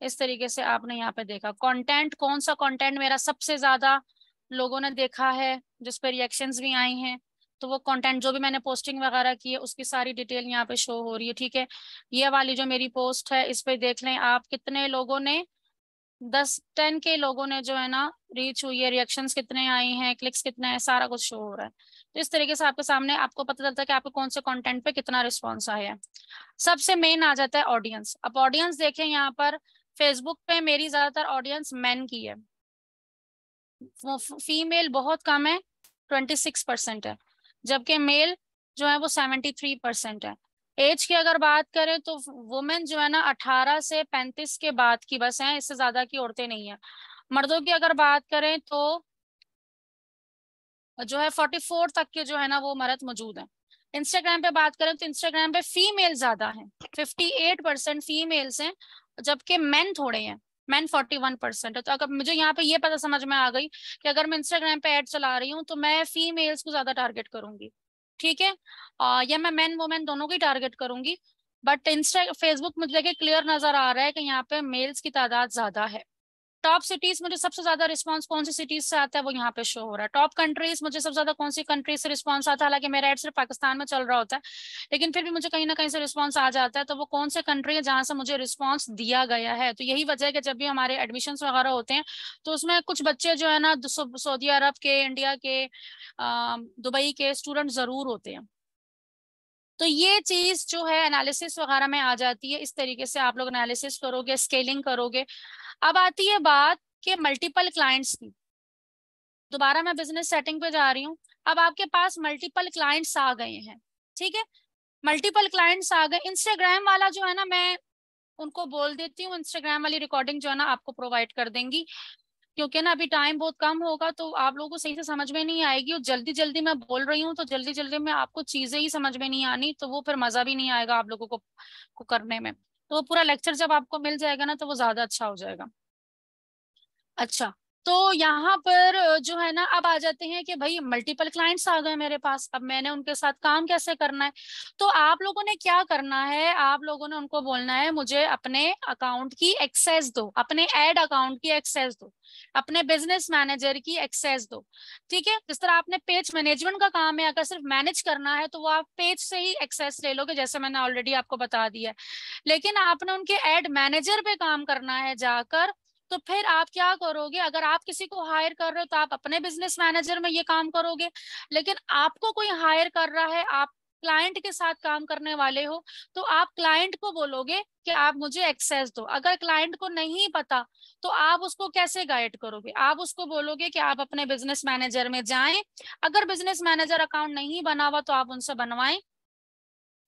इस तरीके से आपने यहाँ पे देखा कंटेंट, कौन सा कंटेंट मेरा सबसे ज्यादा लोगों ने देखा है, जिस पे रिएक्शंस भी आई हैं, तो वो कंटेंट जो भी मैंने पोस्टिंग वगैरह की है उसकी सारी डिटेल यहाँ पे शो हो रही है, ठीक है। ये वाली जो मेरी पोस्ट है इस पे देख लें आप कितने लोगों ने, 10 के लोगों ने जो है ना रीच हुई है, रिएक्शंस कितने आई हैं, क्लिक्स कितने हैं, सारा कुछ शो हो रहा है। तो इस तरीके से आपके सामने आपको पता चलता है कि आपके कौन से कंटेंट पे कितना रिस्पॉन्स आया है। सबसे मेन आ जाता है ऑडियंस। अब ऑडियंस देखें यहाँ पर, फेसबुक पे मेरी ज्यादातर ऑडियंस मेन की है, फीमेल बहुत कम है, 26% है, जबकि मेल जो है वो 73% है। एज की अगर बात करें तो वुमेन जो है ना 18 से 35 के बाद की बस हैं, इससे ज्यादा की औरतें नहीं है। मर्दों की अगर बात करें तो जो है 44 तक के जो है ना वो मर्द मौजूद हैं। इंस्टाग्राम पे बात करें तो इंस्टाग्राम पे फीमेल ज्यादा है, 58% फीमेल्स हैं, जबकि मेन थोड़े हैं, मेन 41% है। तो अगर मुझे यहाँ पे ये पता समझ में आ गई कि अगर मैं इंस्टाग्राम पे ऐड चला रही हूँ तो मैं फीमेल्स को ज्यादा टारगेट करूंगी, ठीक है, या मैं मेन वुमेन दोनों की टारगेट करूंगी। बट इंस्टा फेसबुक मुझे क्लियर नजर आ रहा है कि यहाँ पे मेल्स की तादाद ज्यादा है। टॉप सिटीज मुझे सबसे ज्यादा रिस्पांस कौन सी सिटीज से आता है वो यहाँ पे शो हो रहा है। टॉप कंट्रीज मुझे सबसे ज्यादा कौन सी कंट्री से रिस्पांस आता है, हालांकि मेरा एड सिर्फ पाकिस्तान में चल रहा होता है, लेकिन फिर भी मुझे कहीं ना कहीं से रिस्पांस आ जाता है। तो वो कौन से कंट्री है जहां से मुझे रिस्पांस दिया गया है। तो यही वजह है कि जब भी हमारे एडमिशन वगैरह होते हैं तो उसमें कुछ बच्चे जो है ना सऊदी अरब के, इंडिया के, दुबई के स्टूडेंट जरूर होते हैं। तो ये चीज जो है एनालिसिस वगैरह में आ जाती है। इस तरीके से आप लोग एनालिसिस करोगे, स्केलिंग करोगे। अब आती है बात कि मल्टीपल क्लाइंट्स की। दोबारा मैं बिजनेस सेटिंग पे जा रही हूँ। अब आपके पास मल्टीपल क्लाइंट्स आ गए हैं, ठीक है, मल्टीपल क्लाइंट्स आ गए। इंस्टाग्राम वाला जो है ना, मैं उनको बोल देती हूँ इंस्टाग्राम वाली रिकॉर्डिंग जो है ना आपको प्रोवाइड कर देंगी, क्योंकि ना अभी टाइम बहुत कम होगा तो आप लोगों को सही से समझ में नहीं आएगी। और जल्दी जल्दी मैं बोल रही हूँ तो जल्दी जल्दी में आपको चीजें ही समझ में नहीं आनी, तो वो फिर मजा भी नहीं आएगा आप लोगों को करने में। तो वो पूरा लेक्चर जब आपको मिल जाएगा ना तो वो ज्यादा अच्छा हो जाएगा। अच्छा, तो यहाँ पर जो है ना, अब आ जाते हैं कि भाई मल्टीपल क्लाइंट्स आ गए मेरे पास, अब मैंने उनके साथ काम कैसे करना है। तो आप लोगों ने क्या करना है, आप लोगों ने उनको बोलना है मुझे अपने अकाउंट की एक्सेस दो, अपने एड अकाउंट की एक्सेस दो, अपने बिजनेस मैनेजर की एक्सेस दो। ठीक है, जिस तरह आपने पेज मैनेजमेंट का काम है, अगर सिर्फ मैनेज करना है तो वो आप पेज से ही एक्सेस ले लोगे, जैसे मैंने ऑलरेडी आपको बता दिया है। लेकिन आपने उनके एड मैनेजर पे काम करना है जाकर, तो फिर आप क्या करोगे, अगर आप किसी को हायर कर रहे हो तो आप अपने बिजनेस मैनेजर में ये काम करोगे। लेकिन आपको कोई हायर कर रहा है, आप क्लाइंट के साथ काम करने वाले हो, तो आप क्लाइंट को बोलोगे कि आप मुझे एक्सेस दो। अगर क्लाइंट को नहीं पता तो आप उसको कैसे गाइड करोगे, आप उसको बोलोगे कि आप अपने बिजनेस मैनेजर में जाएं। अगर बिजनेस मैनेजर अकाउंट नहीं बना हुआ तो आप उनसे बनवाएं,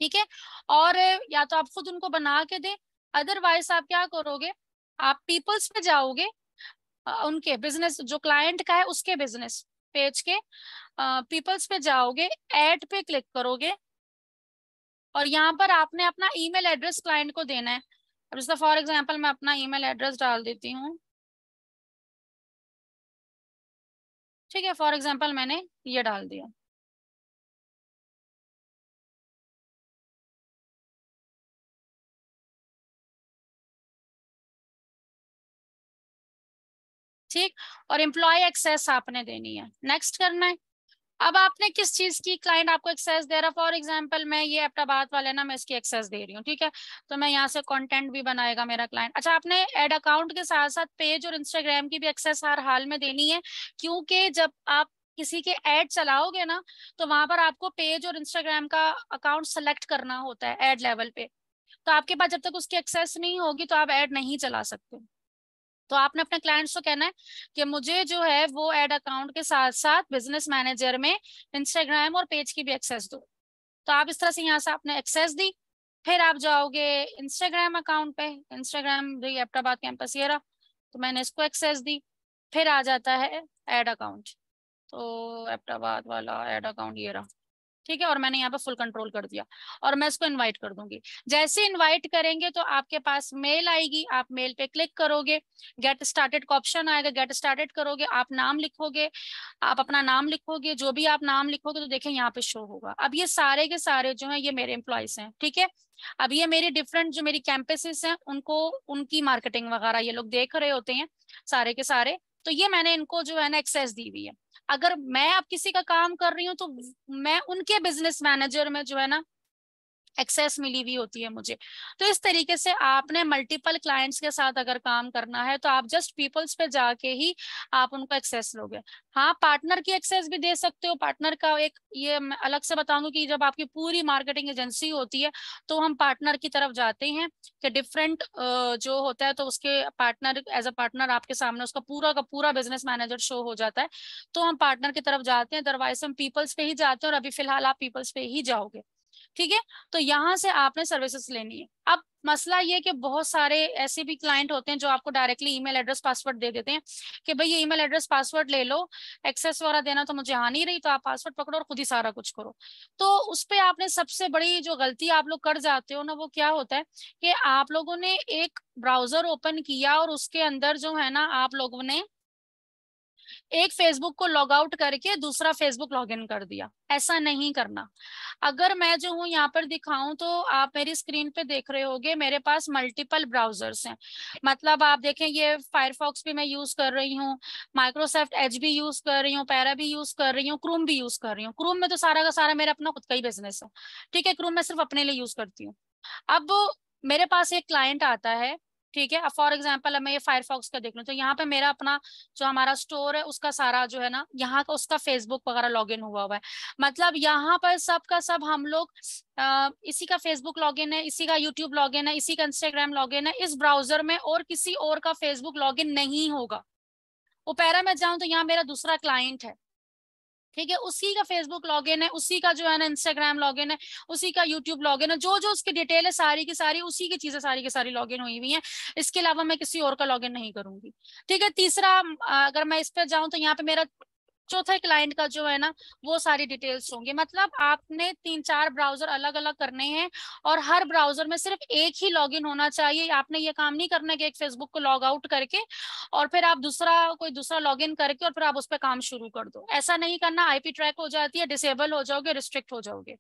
ठीक है, और या तो आप खुद उनको बना के दें। अदरवाइज आप क्या करोगे, आप पीपल्स पे जाओगे, उनके बिजनेस जो क्लाइंट का है उसके बिजनेस पेज के पीपल्स पे जाओगे, ऐड पे क्लिक करोगे, और यहाँ पर आपने अपना ईमेल एड्रेस क्लाइंट को देना है। अब जैसे फॉर एग्जांपल मैं अपना ईमेल एड्रेस डाल देती हूँ, ठीक है, फॉर एग्जांपल मैंने ये डाल दिया। ठीक, और एम्प्लॉय एक्सेस आपने देनी है, नेक्स्ट करना है। अब आपने किस चीज की क्लाइंट आपको एक्सेस दे रहा है, फॉर एग्जांपल मैं ये एप्टाबाद वाले ना, मैं इसकी एक्सेस दे रही हूँ, ठीक है, तो मैं यहाँ से कंटेंट भी बनाएगा मेरा क्लाइंट। अच्छा, आपने एड अकाउंट के साथ साथ पेज और इंस्टाग्राम की भी एक्सेस हर हाल में देनी है, क्योंकि जब आप किसी के ऐड चलाओगे ना तो वहां पर आपको पेज और इंस्टाग्राम का अकाउंट सेलेक्ट करना होता है एड लेवल पे। तो आपके पास जब तक उसकी एक्सेस नहीं होगी तो आप ऐड नहीं चला सकते। तो आपने अपने क्लाइंट्स को कहना है कि मुझे जो है वो एड अकाउंट के साथ साथ बिजनेस मैनेजर में इंस्टाग्राम और पेज की भी एक्सेस दो। तो आप इस तरह से यहाँ से आपने एक्सेस दी। फिर आप जाओगे इंस्टाग्राम अकाउंट पे, इंस्टाग्राम जो एबटाबाद कैंपस ये रहा, तो मैंने इसको एक्सेस दी। फिर आ जाता है एड अकाउंट, तो एबटाबाद वाला एड अकाउंट ये रहा, ठीक है, और मैंने यहाँ पे फुल कंट्रोल कर दिया, और मैं इसको इनवाइट कर दूंगी। जैसे इनवाइट करेंगे तो आपके पास मेल आएगी, आप मेल पे क्लिक करोगे, गेट स्टार्टेड का ऑप्शन आएगा, गेट स्टार्टेड करोगे, आप नाम लिखोगे, आप अपना नाम लिखोगे, जो भी आप नाम लिखोगे तो देखें यहाँ पे शो होगा। अब ये सारे के सारे जो है ये मेरे एम्प्लॉयज हैं, ठीक है। अब ये मेरी डिफरेंट जो मेरी कैंपसेस हैं उनको, उनकी मार्केटिंग वगैरह ये लोग देख रहे होते हैं सारे के सारे। तो ये मैंने इनको जो है ना एक्सेस दी हुई है। अगर मैं अब किसी का काम कर रही हूँ तो मैं उनके बिजनेस मैनेजर में जो है ना एक्सेस मिली हुई होती है मुझे। तो इस तरीके से आपने मल्टीपल क्लाइंट्स के साथ अगर काम करना है तो आप जस्ट पीपल्स पे जाके ही आप उनको एक्सेस लोगे। हाँ, पार्टनर की एक्सेस भी दे सकते हो। पार्टनर का एक ये मैं अलग से बताऊंगी कि जब आपकी पूरी मार्केटिंग एजेंसी होती है तो हम पार्टनर की तरफ जाते हैं कि डिफरेंट जो होता है तो उसके पार्टनर, एज अ पार्टनर आपके सामने उसका पूरा का पूरा बिजनेस मैनेजर शो हो जाता है, तो हम पार्टनर की तरफ जाते हैं। अदरवाइज हम पीपल्स पे ही जाते हैं, और अभी फिलहाल आप पीपल्स पे ही जाओगे, ठीक है। तो यहाँ से आपने सर्विसेज लेनी है। अब मसला ये कि बहुत सारे ऐसे भी क्लाइंट होते हैं जो आपको डायरेक्टली ईमेल एड्रेस पासवर्ड दे देते हैं कि भाई ये ईमेल एड्रेस पासवर्ड ले लो, एक्सेस वगैरह देना तो मुझे आ नहीं रही, तो आप पासवर्ड पकड़ो और खुद ही सारा कुछ करो। तो उस पे आपने सबसे बड़ी जो गलती आप लोग कर जाते हो ना, वो क्या होता है कि आप लोगों ने एक ब्राउजर ओपन किया और उसके अंदर जो है ना आप लोगों ने एक फेसबुक को लॉग आउट करके दूसरा फेसबुक लॉग इन कर दिया, ऐसा नहीं करना। अगर मैं जो हूँ यहाँ पर दिखाऊं तो आप मेरी स्क्रीन पे देख रहे होगे मेरे पास मल्टीपल ब्राउजर्स हैं। मतलब आप देखें ये फायरफॉक्स भी मैं यूज कर रही हूँ, माइक्रोसॉफ्ट एज भी यूज कर रही हूँ, पैरा भी यूज कर रही हूँ, क्रूम भी यूज कर रही हूँ। क्रूम में तो सारा का सारा मेरा अपना खुद का ही बिजनेस है, ठीक है, क्रूम मैं सिर्फ अपने लिए यूज करती हूँ। अब मेरे पास एक क्लाइंट आता है, ठीक है, अब फॉर एग्जांपल अब मैं ये फायरफॉक्स का देख लूं तो यहाँ पे मेरा अपना जो हमारा स्टोर है उसका सारा जो है ना यहाँ का उसका फेसबुक वगैरह लॉगिन हुआ है। मतलब यहाँ पर सब का सब हम लोग इसी का फेसबुक लॉगिन है, इसी का यूट्यूब लॉगिन है, इसी का इंस्टाग्राम लॉगिन है इस ब्राउजर में, और किसी और का फेसबुक लॉगिन नहीं होगा। ओपेरा में जाऊं तो यहाँ मेरा दूसरा क्लाइंट है, ठीक है, उसी का फेसबुक लॉगिन है, उसी का जो है ना इंस्टाग्राम लॉगिन है, उसी का यूट्यूब लॉगिन है, जो जो उसकी डिटेल है सारी की सारी उसी की चीजें सारी की सारी लॉगिन हुई हुई है। इसके अलावा मैं किसी और का लॉगिन नहीं करूंगी। ठीक है, तीसरा अगर मैं इस पे जाऊं तो यहाँ पे मेरा चौथे क्लाइंट का जो है ना वो सारी डिटेल्स होंगी। मतलब आपने 3-4 ब्राउजर अलग अलग करने हैं और हर ब्राउजर में सिर्फ एक ही लॉगिन होना चाहिए। आपने ये काम नहीं करना कि एक फेसबुक को लॉग आउट करके और फिर आप कोई दूसरा लॉगिन करके और फिर आप उस पर काम शुरू कर दो, ऐसा नहीं करना। आईपी ट्रैक हो जाती है, डिसेबल हो जाओगे, रिस्ट्रिक्ट हो जाओगे।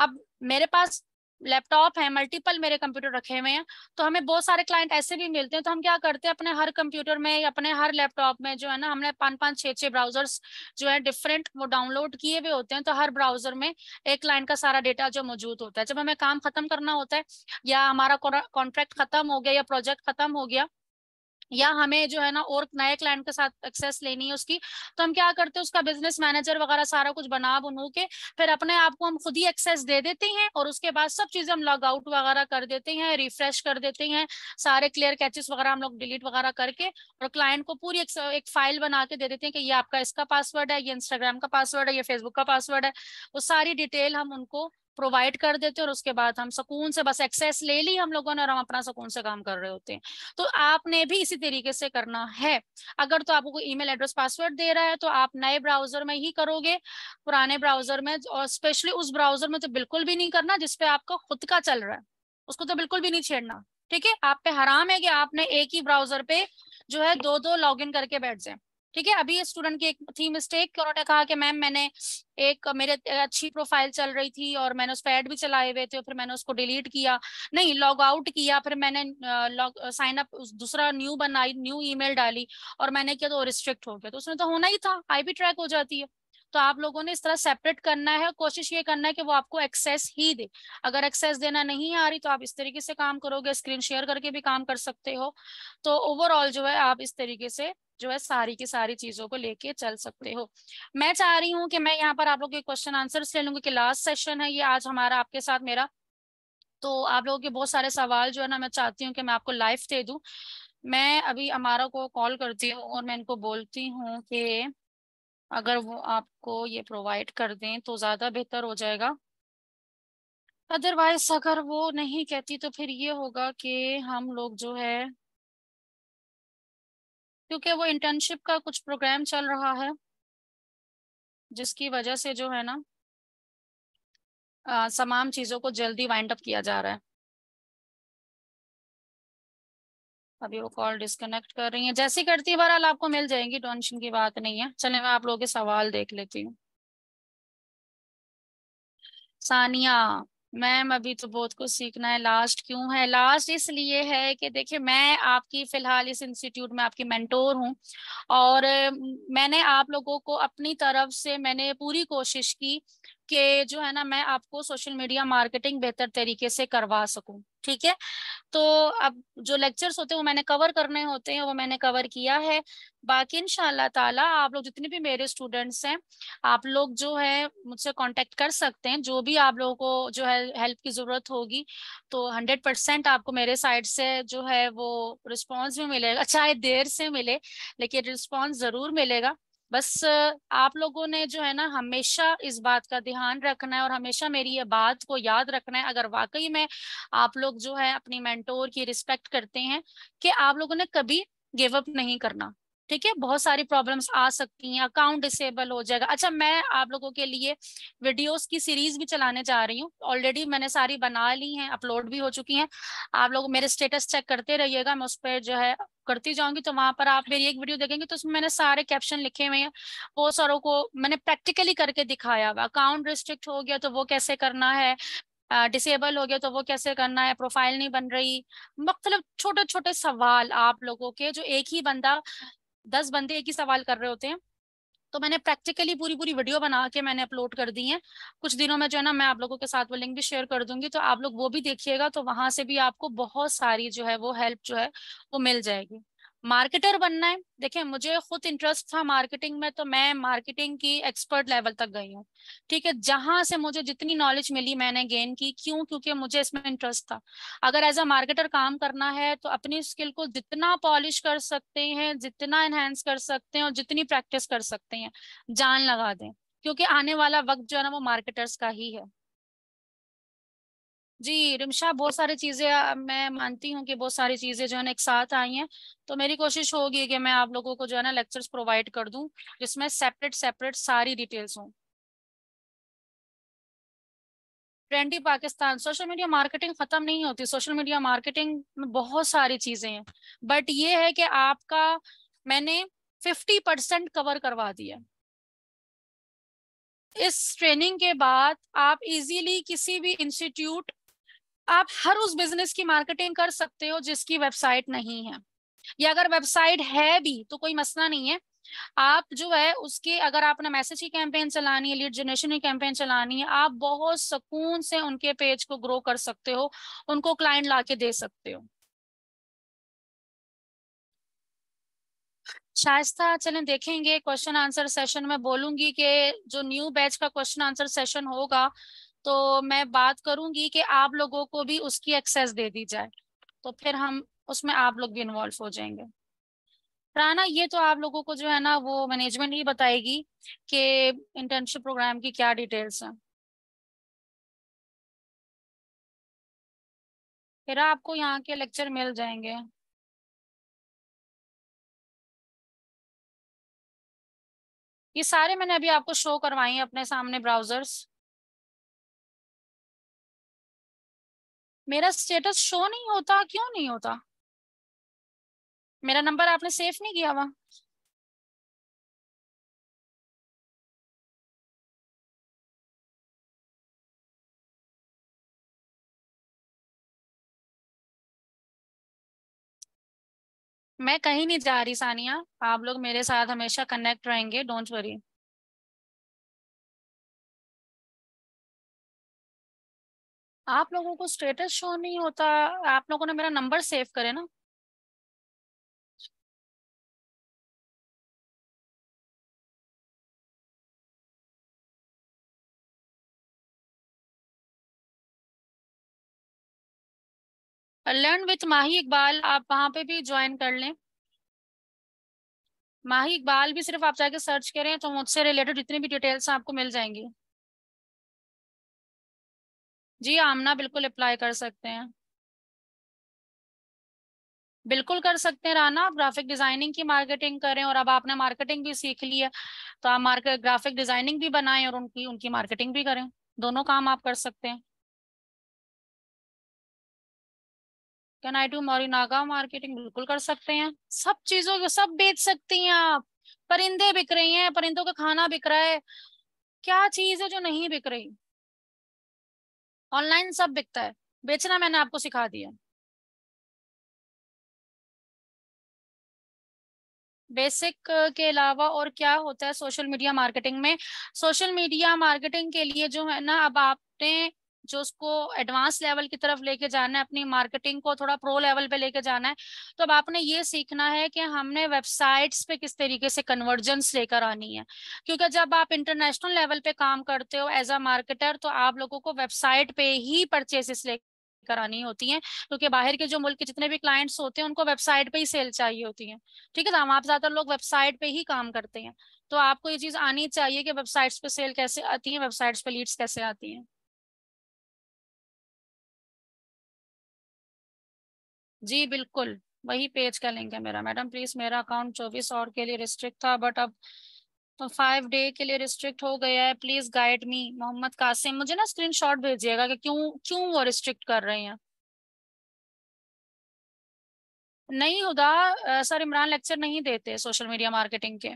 अब मेरे पास लैपटॉप है, मल्टीपल मेरे कंप्यूटर रखे हुए हैं, तो हमें बहुत सारे क्लाइंट ऐसे भी मिलते हैं, तो हम क्या करते हैं अपने हर कंप्यूटर में या अपने हर लैपटॉप में जो है ना हमने 5-5 6-6 ब्राउजर्स जो है डिफरेंट वो डाउनलोड किए हुए होते हैं। तो हर ब्राउजर में एक क्लाइंट का सारा डेटा जो मौजूद होता है, जब हमें काम खत्म करना होता है या हमारा कॉन्ट्रैक्ट खत्म हो गया या प्रोजेक्ट खत्म हो गया या हमें जो है ना और नए क्लाइंट के साथ एक्सेस लेनी है उसकी, तो हम क्या करते हैं उसका बिजनेस मैनेजर वगैरह सारा कुछ बना बनू के फिर अपने आप को हम खुद ही एक्सेस दे देते हैं और उसके बाद सब चीजें हम लॉग आउट वगैरह कर देते हैं, रिफ्रेश कर देते हैं, सारे क्लियर कैचेस वगैरह हम लोग डिलीट वगैरह करके और क्लाइंट को पूरी एक फाइल बना के दे देते हैं कि ये आपका इसका पासवर्ड है, ये इंस्टाग्राम का पासवर्ड है, ये फेसबुक का पासवर्ड है। वो सारी डिटेल हम उनको प्रोवाइड कर देते हैं और उसके बाद हम सुकून से बस एक्सेस ले ली हम लोगों ने और हम अपना सुकून से काम कर रहे होते हैं। तो आपने भी इसी तरीके से करना है। अगर तो आपको कोई ईमेल एड्रेस पासवर्ड दे रहा है तो आप नए ब्राउजर में ही करोगे, पुराने ब्राउजर में और स्पेशली उस ब्राउजर में तो बिल्कुल भी नहीं करना जिसपे आपका खुद का चल रहा है, उसको तो बिल्कुल भी नहीं छेड़ना। ठीक है, आप पे हराम है कि आपने एक ही ब्राउजर पे जो है दो दो लॉग इन करके बैठ जाए। ठीक है, अभी स्टूडेंट की एक थी मिस्टेक, उन्होंने कहा कि मैम मैंने एक मेरे अच्छी प्रोफाइल चल रही थी और मैंने उस पर ऐड भी चलाए हुए थे, फिर मैंने उसको डिलीट किया, नहीं लॉग आउट किया, फिर मैंने लॉग साइन अप दूसरा न्यू बनाई, न्यू ईमेल डाली और मैंने किया तो रिस्ट्रिक्ट हो गया। तो उसमें तो होना ही था, आईपी ट्रैक हो जाती है। तो आप लोगों ने इस तरह सेपरेट करना है, कोशिश ये करना है कि वो आपको एक्सेस ही दे। अगर एक्सेस देना नहीं आ रही तो आप इस तरीके से काम करोगे, स्क्रीन शेयर करके भी काम कर सकते हो। तो ओवरऑल जो है आप इस तरीके से जो है सारी की सारी चीजों को लेके चल सकते हो। मैं चाह रही हूँ कि मैं यहाँ पर आप लोगों के क्वेश्चन आंसर्स ले लूंगी कि लास्ट सेशन है ये आज हमारा आपके साथ मेरा। तो आप लोगों के बहुत सारे सवाल जो है ना मैं चाहती हूँ कि मैं आपको लाइव दे दूँ। मैं अभी अमारा को कॉल करती हूँ और मैं इनको बोलती हूँ कि अगर वो आपको ये प्रोवाइड कर दें तो ज्यादा बेहतर हो जाएगा। अदरवाइज अगर वो नहीं कहती तो फिर ये होगा कि हम लोग जो है, क्योंकि वो इंटर्नशिप का कुछ प्रोग्राम चल रहा है जिसकी वजह से जो है ना तमाम चीजों को जल्दी वाइंड अप किया जा रहा है। अभी वो कॉल डिस्कनेक्ट कर रही है, जैसी करती है बहरहाल आपको मिल जाएंगी, टेंशन की बात नहीं है। चले मैं आप लोगों के सवाल देख लेती हूँ। सानिया मैम अभी तो बहुत कुछ सीखना है, लास्ट क्यों है? लास्ट इसलिए है कि देखिए मैं आपकी फिलहाल इस इंस्टीट्यूट में आपकी मेंटोर हूँ और मैंने आप लोगों को अपनी तरफ से मैंने पूरी कोशिश की कि जो है ना मैं आपको सोशल मीडिया मार्केटिंग बेहतर तरीके से करवा सकूं। ठीक है, तो अब जो लेक्चर्स होते हैं वो मैंने कवर करने होते हैं वो मैंने कवर किया है। बाकी इंशाल्लाह ताला आप लोग जितने भी मेरे स्टूडेंट्स हैं आप लोग जो है मुझसे कांटेक्ट कर सकते हैं, जो भी आप लोगों को जो है हेल्प की जरूरत होगी तो 100% आपको मेरे साइड से जो है वो रिस्पॉन्स भी मिलेगा, चाहे देर से मिले लेकिन रिस्पॉन्स जरूर मिलेगा। बस आप लोगों ने जो है ना हमेशा इस बात का ध्यान रखना है और हमेशा मेरी ये बात को याद रखना है, अगर वाकई में आप लोग जो है अपनी मेंटोर की रिस्पेक्ट करते हैं, कि आप लोगों ने कभी गिव अप नहीं करना। ठीक है, बहुत सारी प्रॉब्लम्स आ सकती हैं, अकाउंट डिसेबल हो जाएगा। अच्छा, मैं आप लोगों के लिए वीडियोस की सीरीज भी चलाने जा रही हूँ, ऑलरेडी मैंने सारी बना ली हैं, अपलोड भी हो चुकी हैं। आप लोग मेरे स्टेटस चेक करते रहिएगा, मैं उस पर जो है करती जाऊंगी, तो वहां पर आप मेरी एक वीडियो देखेंगे तो उसमें मैंने सारे कैप्शन लिखे हुए हैं, वो सारों को मैंने प्रैक्टिकली करके दिखाया हुआ। अकाउंट रिस्ट्रिक्ट हो गया तो वो कैसे करना है, डिसेबल हो गया तो वो कैसे करना है, प्रोफाइल नहीं बन रही, मतलब छोटे छोटे सवाल आप लोगों के, जो एक ही बंदा 10 बंदे एक ही सवाल कर रहे होते हैं, तो मैंने प्रैक्टिकली पूरी पूरी वीडियो बना के मैंने अपलोड कर दी है। कुछ दिनों में जो है ना, मैं आप लोगों के साथ वो लिंक भी शेयर कर दूंगी, तो आप लोग वो भी देखिएगा, तो वहां से भी आपको बहुत सारी जो है वो हेल्प जो है वो मिल जाएगी। मार्केटर बनना है, देखिए मुझे खुद इंटरेस्ट था मार्केटिंग में, तो मैं मार्केटिंग की एक्सपर्ट लेवल तक गई हूँ। ठीक है, जहां से मुझे जितनी नॉलेज मिली मैंने गेन की, क्यों? क्योंकि मुझे इसमें इंटरेस्ट था। अगर एज अ मार्केटर काम करना है तो अपनी स्किल को जितना पॉलिश कर सकते हैं, जितना एनहेंस कर सकते हैं और जितनी प्रैक्टिस कर सकते हैं, जान लगा दें, क्योंकि आने वाला वक्त जो है ना वो मार्केटर्स का ही है। जी रिमशा, बहुत सारी चीजें मैं मानती हूँ कि बहुत सारी चीजें जो है ना एक साथ आई हैं, तो मेरी कोशिश होगी कि मैं आप लोगों को जो है ना लेक्चर्स प्रोवाइड कर दूं, जिसमें सेपरेट सेपरेट सारी डिटेल्स हों। Trendy Pakistan, social media marketing खत्म नहीं होती, सोशल मीडिया मार्केटिंग में बहुत सारी चीजें हैं, बट ये है कि आपका मैंने 50% कवर करवा दिया। इस ट्रेनिंग के बाद आप इजीली किसी भी इंस्टीट्यूट, आप हर उस बिजनेस की मार्केटिंग कर सकते हो जिसकी वेबसाइट नहीं है, या अगर वेबसाइट है भी तो कोई मसला नहीं है। आप जो है उसके, अगर आपने मैसेज की कैंपेन चलानी है, लीड जनरेशन की कैंपेन चलानी है, आप बहुत सुकून से उनके पेज को ग्रो कर सकते हो, उनको क्लाइंट ला के दे सकते हो। शाइस्ता, चलें देखेंगे क्वेश्चन आंसर सेशन में, बोलूंगी कि जो न्यू बैच का क्वेश्चन आंसर सेशन होगा तो मैं बात करूंगी कि आप लोगों को भी उसकी एक्सेस दे दी जाए, तो फिर हम उसमें आप लोग भी इन्वॉल्व हो जाएंगे। राना, ये तो आप लोगों को जो है ना वो मैनेजमेंट ही बताएगी कि इंटर्नशिप प्रोग्राम की क्या डिटेल्स हैं। फिर आपको यहाँ के लेक्चर मिल जाएंगे। ये सारे मैंने अभी आपको शो करवाई हैं अपने सामने ब्राउजर्स। मेरा स्टेटस शो नहीं होता, क्यों नहीं होता? मेरा नंबर आपने सेव नहीं किया हुआ? मैं कहीं नहीं जा रही सानिया, आप लोग मेरे साथ हमेशा कनेक्ट रहेंगे, डोंट वरी। आप लोगों को स्टेटस शो नहीं होता, आप लोगों ने मेरा नंबर सेव करे ना। लर्न विथ माही इकबाल, आप वहां पे भी ज्वाइन कर लें। माही इकबाल भी सिर्फ आप जाके सर्च करें तो मुझसे रिलेटेड जितनी भी डिटेल्स आपको मिल जाएंगी। जी आमना, बिल्कुल अप्लाई कर सकते हैं। बिल्कुल कर सकते हैं राना, आप ग्राफिक डिजाइनिंग की मार्केटिंग करें, और अब आपने मार्केटिंग भी सीख ली है, तो आप मार्केट ग्राफिक डिजाइनिंग भी बनाएं और उनकी उनकी मार्केटिंग भी करें, दोनों काम आप कर सकते हैं। कैन आई डू मोरिनागा मार्केटिंग, बिल्कुल कर सकते हैं, सब चीजों को सब बेच सकती हैं आप। परिंदे बिक रही हैं, परिंदों का खाना बिक रहा है, क्या चीज है जो नहीं बिक रही? ऑनलाइन सब बिकता है, बेचना मैंने आपको सिखा दिया। बेसिक के अलावा और क्या होता है सोशल मीडिया मार्केटिंग में? सोशल मीडिया मार्केटिंग के लिए जो है ना, अब आपने जो उसको एडवांस लेवल की तरफ लेके जाना है, अपनी मार्केटिंग को थोड़ा प्रो लेवल पे लेके जाना है, तो अब आपने ये सीखना है कि हमने वेबसाइट्स पे किस तरीके से कन्वर्जेंस लेकर आनी है, क्योंकि जब आप इंटरनेशनल लेवल पे काम करते हो एज अ मार्केटर, तो आप लोगों को वेबसाइट पे ही परचेसेस लेकर आनी होती हैं, क्योंकि बाहर के जो मुल्क के जितने भी क्लाइंट्स होते हैं उनको वेबसाइट पे ही सेल चाहिए होती है। ठीक है, तो हम आप ज्यादातर लोग वेबसाइट पे ही काम करते हैं, तो आपको ये चीज आनी चाहिए कि वेबसाइट्स पे सेल कैसे आती है, वेबसाइट्स पे लीड्स कैसे आती हैं। जी बिल्कुल। वही पेज का लिंक है मेरा। मैडम प्लीज, मेरा अकाउंट 24 और के लिए रिस्ट्रिक्ट था, बट अब तो 5 डे के लिए रिस्ट्रिक्ट हो गया है। Please guide me. Mohammad Kasim, मुझे ना स्क्रीनशॉट भेजिएगा कि क्यों क्यों वो रिस्ट्रिक्ट कर रहे हैं। नहीं हुदा, सर इमरान लेक्चर नहीं देते सोशल मीडिया मार्केटिंग के।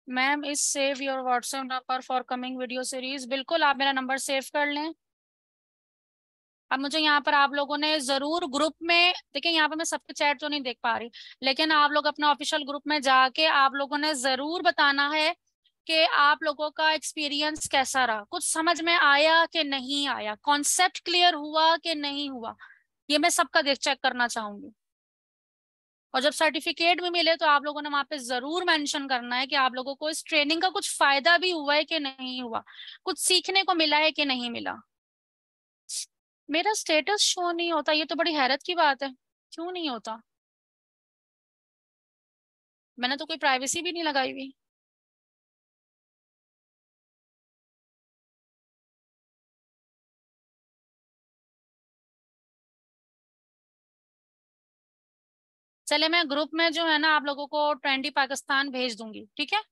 Ma'am is save your WhatsApp number for coming video series. बिल्कुल, आप मेरा नंबर सेव कर लें। अब मुझे यहाँ पर आप लोगों ने जरूर ग्रुप में, देखिए यहाँ पर मैं सबके चैट तो नहीं देख पा रही, लेकिन आप लोग अपना ऑफिशियल ग्रुप में जाके आप लोगों ने जरूर बताना है कि आप लोगों का एक्सपीरियंस कैसा रहा, कुछ समझ में आया कि नहीं आया, कॉन्सेप्ट क्लियर हुआ कि नहीं हुआ। ये मैं सबका देख चेक करना चाहूंगी। और जब सर्टिफिकेट भी मिले तो आप लोगों ने वहां पे जरूर मेंशन करना है कि आप लोगों को इस ट्रेनिंग का कुछ फायदा भी हुआ है कि नहीं हुआ, कुछ सीखने को मिला है कि नहीं मिला। मेरा स्टेटस शो नहीं होता, ये तो बड़ी हैरत की बात है। क्यों नहीं होता? मैंने तो कोई प्राइवेसी भी नहीं लगाई हुई। चले, मैं ग्रुप में जो है ना आप लोगों को ट्रेंडी पाकिस्तान भेज दूंगी, ठीक है।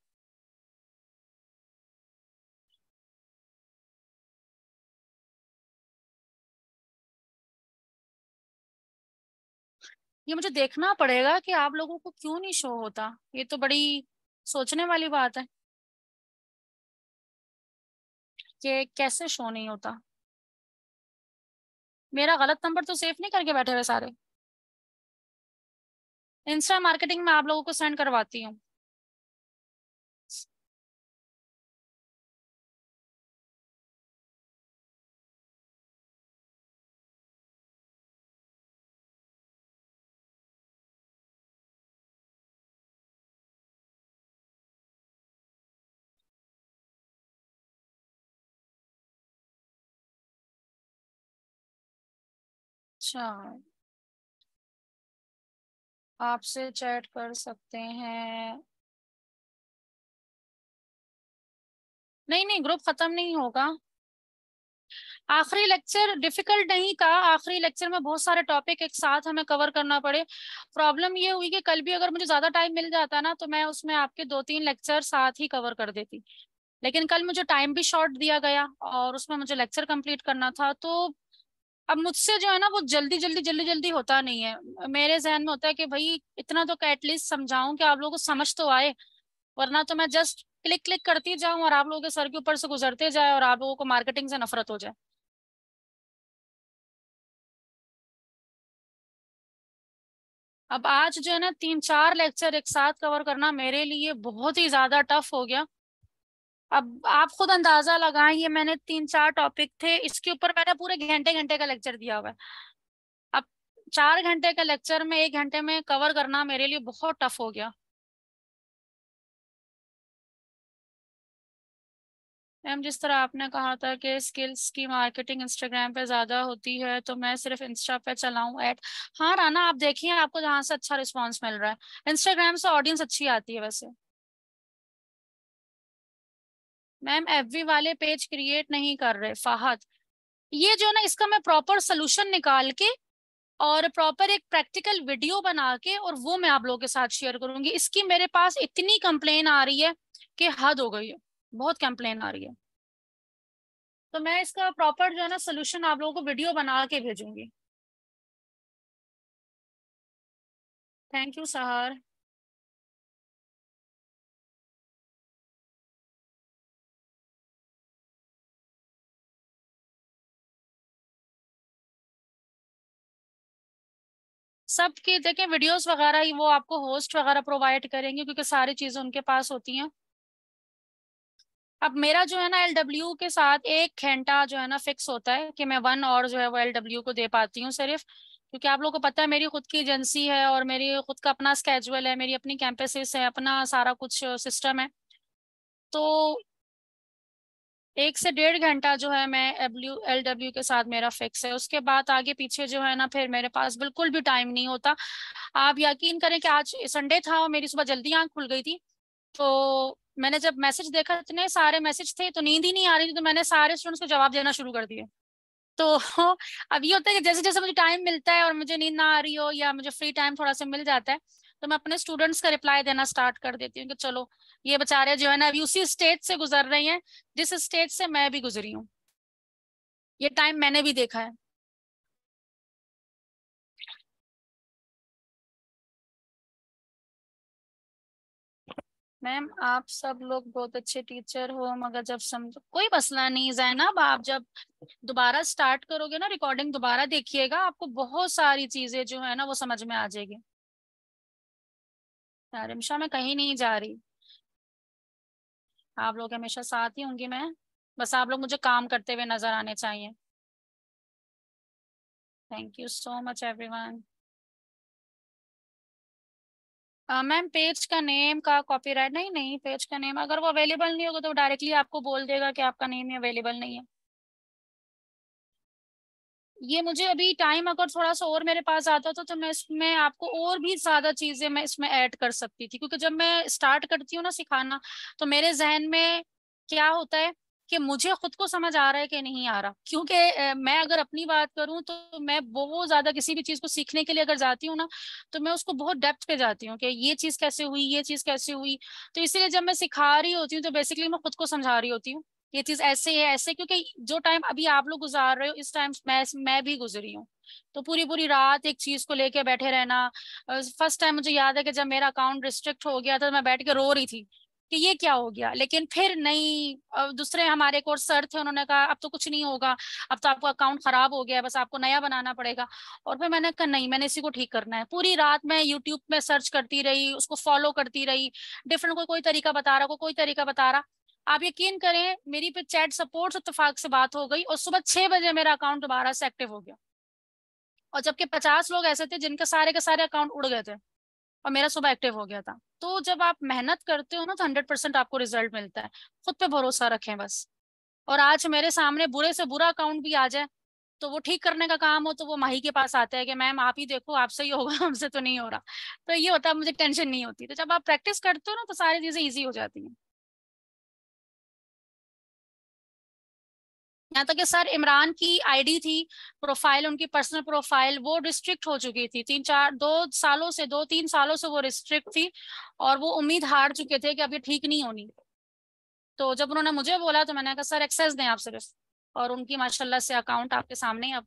ये मुझे देखना पड़ेगा कि आप लोगों को क्यों नहीं शो होता। ये तो बड़ी सोचने वाली बात है कि कैसे शो नहीं होता। मेरा गलत नंबर तो सेव नहीं करके बैठे हुए सारे। इंस्टा मार्केटिंग में आप लोगों को सेंड करवाती हूँ। अच्छा, आपसे चैट कर सकते हैं? नहीं नहीं, ग्रुप खत्म नहीं होगा। आखिरी लेक्चर डिफिकल्ट नहीं था, आखिरी लेक्चर में बहुत सारे टॉपिक एक साथ हमें कवर करना पड़े। प्रॉब्लम ये हुई कि कल भी अगर मुझे ज्यादा टाइम मिल जाता ना तो मैं उसमें आपके 2-3 लेक्चर साथ ही कवर कर देती। लेकिन कल मुझे टाइम भी शॉर्ट दिया गया और उसमें मुझे लेक्चर कंप्लीट करना था। तो अब मुझसे जो है ना वो जल्दी जल्दी जल्दी जल्दी होता नहीं है। मेरे जहन में होता है कि भाई इतना तो एटलीस्ट समझाऊं कि आप लोगों को समझ तो आए, वरना तो मैं जस्ट क्लिक क्लिक करती जाऊं और आप लोगों के सर के ऊपर से गुजरते जाए और आप लोगों को मार्केटिंग से नफरत हो जाए। अब आज जो है ना 3-4 लेक्चर एक साथ कवर करना मेरे लिए बहुत ही ज्यादा टफ हो गया। अब आप खुद अंदाजा लगाएं, ये मैंने 3-4 टॉपिक थे, इसके ऊपर मैंने पूरे घंटे घंटे का लेक्चर दिया हुआ है। अब 4 घंटे का लेक्चर में 1 घंटे में कवर करना मेरे लिए बहुत टफ हो गया। मैम जिस तरह आपने कहा था कि स्किल्स की मार्केटिंग इंस्टाग्राम पे ज्यादा होती है तो मैं सिर्फ इंस्टा पे चलाऊं ऐड। हाँ राना, आप देखिए आपको जहां से अच्छा रिस्पांस मिल रहा है। इंस्टाग्राम से ऑडियंस अच्छी आती है वैसे। मैम एफबी वाले पेज क्रिएट नहीं कर रहे फाहद। ये जो ना इसका मैं प्रॉपर सोल्यूशन निकाल के और प्रॉपर एक प्रैक्टिकल वीडियो बना के और वो मैं आप लोगों के साथ शेयर करूंगी। इसकी मेरे पास इतनी कंप्लेन आ रही है कि हद हो गई है, बहुत कंप्लेन आ रही है। तो मैं इसका प्रॉपर जो है ना सोल्यूशन आप लोगों को वीडियो बना के भेजूंगी। थैंक यू सहार। सबकी देखें वीडियोस वगैरह ही वो आपको होस्ट वगैरह प्रोवाइड करेंगे क्योंकि सारी चीजें उनके पास होती हैं। अब मेरा जो है ना एलडब्ल्यू के साथ 1 घंटा जो है ना फिक्स होता है कि मैं 1 और जो है वो एलडब्ल्यू को दे पाती हूँ सिर्फ। क्योंकि आप लोगों को पता है मेरी खुद की एजेंसी है और मेरी खुद का अपना स्केजुअल है, मेरी अपनी कैंपसेस है, अपना सारा कुछ सिस्टम है। तो 1 से 1.5 घंटा जो है मैं एलडब्ल्यू के साथ मेरा फिक्स है। उसके बाद आगे पीछे जो है ना फिर मेरे पास बिल्कुल भी टाइम नहीं होता। आप यकीन करें कि आज संडे था और मेरी सुबह जल्दी आंख खुल गई थी। तो मैंने जब मैसेज देखा, इतने सारे मैसेज थे तो नींद ही नहीं आ रही थी, तो मैंने सारे स्टूडेंट्स को जवाब देना शुरू कर दिया। तो अब ये होता है कि जैसे जैसे मुझे टाइम मिलता है और मुझे नींद ना आ रही हो या मुझे फ्री टाइम थोड़ा सा मिल जाता है, तो मैं अपने स्टूडेंट्स का रिप्लाई देना स्टार्ट कर देती हूँ कि चलो ये बेचारे जो है ना अभी उसी स्टेज से गुजर रही हैं जिस स्टेज से मैं भी गुजरी हूँ, ये टाइम मैंने भी देखा है। मैम आप सब लोग बहुत अच्छे टीचर हो, मगर जब समझो कोई मसला नहीं जैनब, आप जब दोबारा स्टार्ट करोगे ना रिकॉर्डिंग दोबारा देखिएगा, आपको बहुत सारी चीजें जो है ना वो समझ में आ जाएगी। रिमशा मैं कहीं नहीं जा रही, आप लोग हमेशा साथ ही होंगी मैं, बस आप लोग मुझे काम करते हुए नजर आने चाहिए। Thank you so much everyone. Ma'am page का नेम का कॉपीराइट नहीं, नहीं पेज का नेम अगर वो अवेलेबल नहीं होगा तो डायरेक्टली आपको बोल देगा कि आपका नेम ही अवेलेबल नहीं है। ये मुझे अभी टाइम अगर थोड़ा सा और मेरे पास आता तो मैं इसमें आपको और भी ज्यादा चीजें मैं इसमें ऐड कर सकती थी, क्योंकि जब मैं स्टार्ट करती हूँ ना सिखाना, तो मेरे जहन में क्या होता है कि मुझे खुद को समझ आ रहा है कि नहीं आ रहा, क्योंकि मैं अगर अपनी बात करूं तो मैं बहुत ज्यादा किसी भी चीज को सीखने के लिए अगर जाती हूँ ना, तो मैं उसको बहुत डेप्थ पे जाती हूँ कि ये चीज कैसे हुई, ये चीज कैसे हुई। तो इसीलिए जब मैं सिखा रही होती हूँ तो बेसिकली मैं खुद को समझा रही होती हूँ ये चीज ऐसे है ऐसे, क्योंकि जो टाइम अभी आप लोग गुजार रहे हो इस टाइम मैं भी गुजरी हूँ। तो पूरी पूरी रात एक चीज को लेके बैठे रहना। फर्स्ट टाइम मुझे याद है कि जब मेरा अकाउंट रिस्ट्रिक्ट हो गया था तो मैं बैठ के रो रही थी कि ये क्या हो गया, लेकिन फिर नहीं, दूसरे हमारे कोर्स सर थे, उन्होंने कहा अब तो कुछ नहीं होगा, अब तो आपका अकाउंट खराब हो गया है, बस आपको नया बनाना पड़ेगा। और फिर मैंने कहा नहीं, मैंने इसी को ठीक करना है। पूरी रात मैं यूट्यूब में सर्च करती रही, उसको फॉलो करती रही, डिफरेंट कोई कोई तरीका बता रहा, कोई तरीका बता रहा। आप यकीन करें मेरी पे चैट सपोर्ट से इत्तेफाक से बात हो गई और सुबह 6 बजे मेरा अकाउंट दोबारा से एक्टिव हो गया। और जबकि 50 लोग ऐसे थे जिनके सारे के सारे अकाउंट उड़ गए थे और मेरा सुबह एक्टिव हो गया था। तो जब आप मेहनत करते हो ना तो 100% आपको रिजल्ट मिलता है। खुद पे भरोसा रखें बस। और आज मेरे सामने बुरे से बुरा अकाउंट भी आ जाए तो वो ठीक करने का काम हो तो वो माही के पास आता है कि मैम आप ही देखो आपसे ही होगा, हमसे तो नहीं हो रहा। तो ये होता है, मुझे टेंशन नहीं होती। तो जब आप प्रैक्टिस करते हो ना तो सारी चीजें ईजी हो जाती हैं। यहाँ तक कि सर इमरान की आईडी थी, प्रोफाइल, उनकी पर्सनल प्रोफाइल वो रिस्ट्रिक्ट हो चुकी थी, 2 3 सालों से वो रिस्ट्रिक्ट थी। और वो उम्मीद हार चुके थे कि अब ये ठीक नहीं होनी। तो जब उन्होंने मुझे बोला तो मैंने कहा सर एक्सेस दें आप सिर्फ, और उनकी माशाल्लाह से अकाउंट आपके सामने है अब।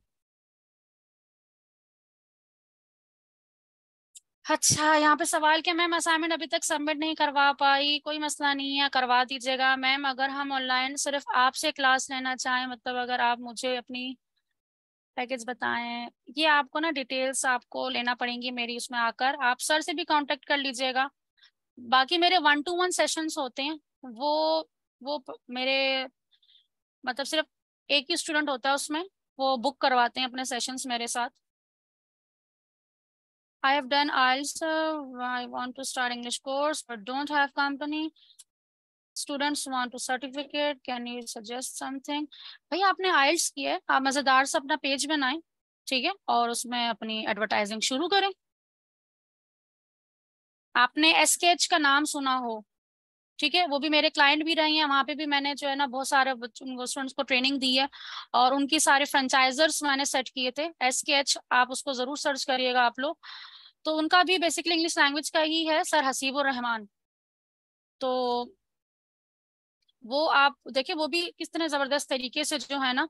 अच्छा यहाँ पे सवाल कि मैम असाइनमेंट अभी तक सबमिट नहीं करवा पाई, कोई मसला नहीं है, करवा दीजिएगा मैम। अगर हम ऑनलाइन सिर्फ आपसे क्लास लेना चाहें, मतलब अगर आप मुझे अपनी पैकेज बताएं, ये आपको ना डिटेल्स आपको लेना पड़ेंगी मेरी, उसमें आकर आप सर से भी कांटेक्ट कर लीजिएगा। बाकी मेरे 1 to 1 सेशंस होते हैं, मेरे मतलब सिर्फ एक ही स्टूडेंट होता है उसमें, वो बुक करवाते हैं अपने सेशंस मेरे साथ। I have done IELTS. I want to start English course but don't have company. Students want to certificate. Can you suggest something? भैया आपने IELTS किया है, आप मजेदार से अपना पेज बनाएं, ठीक है, और उसमें अपनी एडवर्टाइजिंग शुरू करें। आपने एसकेएच का नाम सुना हो, ठीक है, वो भी मेरे क्लाइंट भी रहे हैं, वहां पे भी मैंने जो है ना बहुत सारे स्टूडेंट्स को ट्रेनिंग दी है। और उनकी सारे फ्रेंचाइजर्स मैंने सेट किए थे। एसकेएच आप उसको जरूर सर्च करिएगा आप लोग। तो उनका भी बेसिकली इंग्लिश लैंग्वेज का ही है, सर हसीबुर रहमान। तो वो आप देखिए, वो भी कितने जबरदस्त तरीके से जो है ना,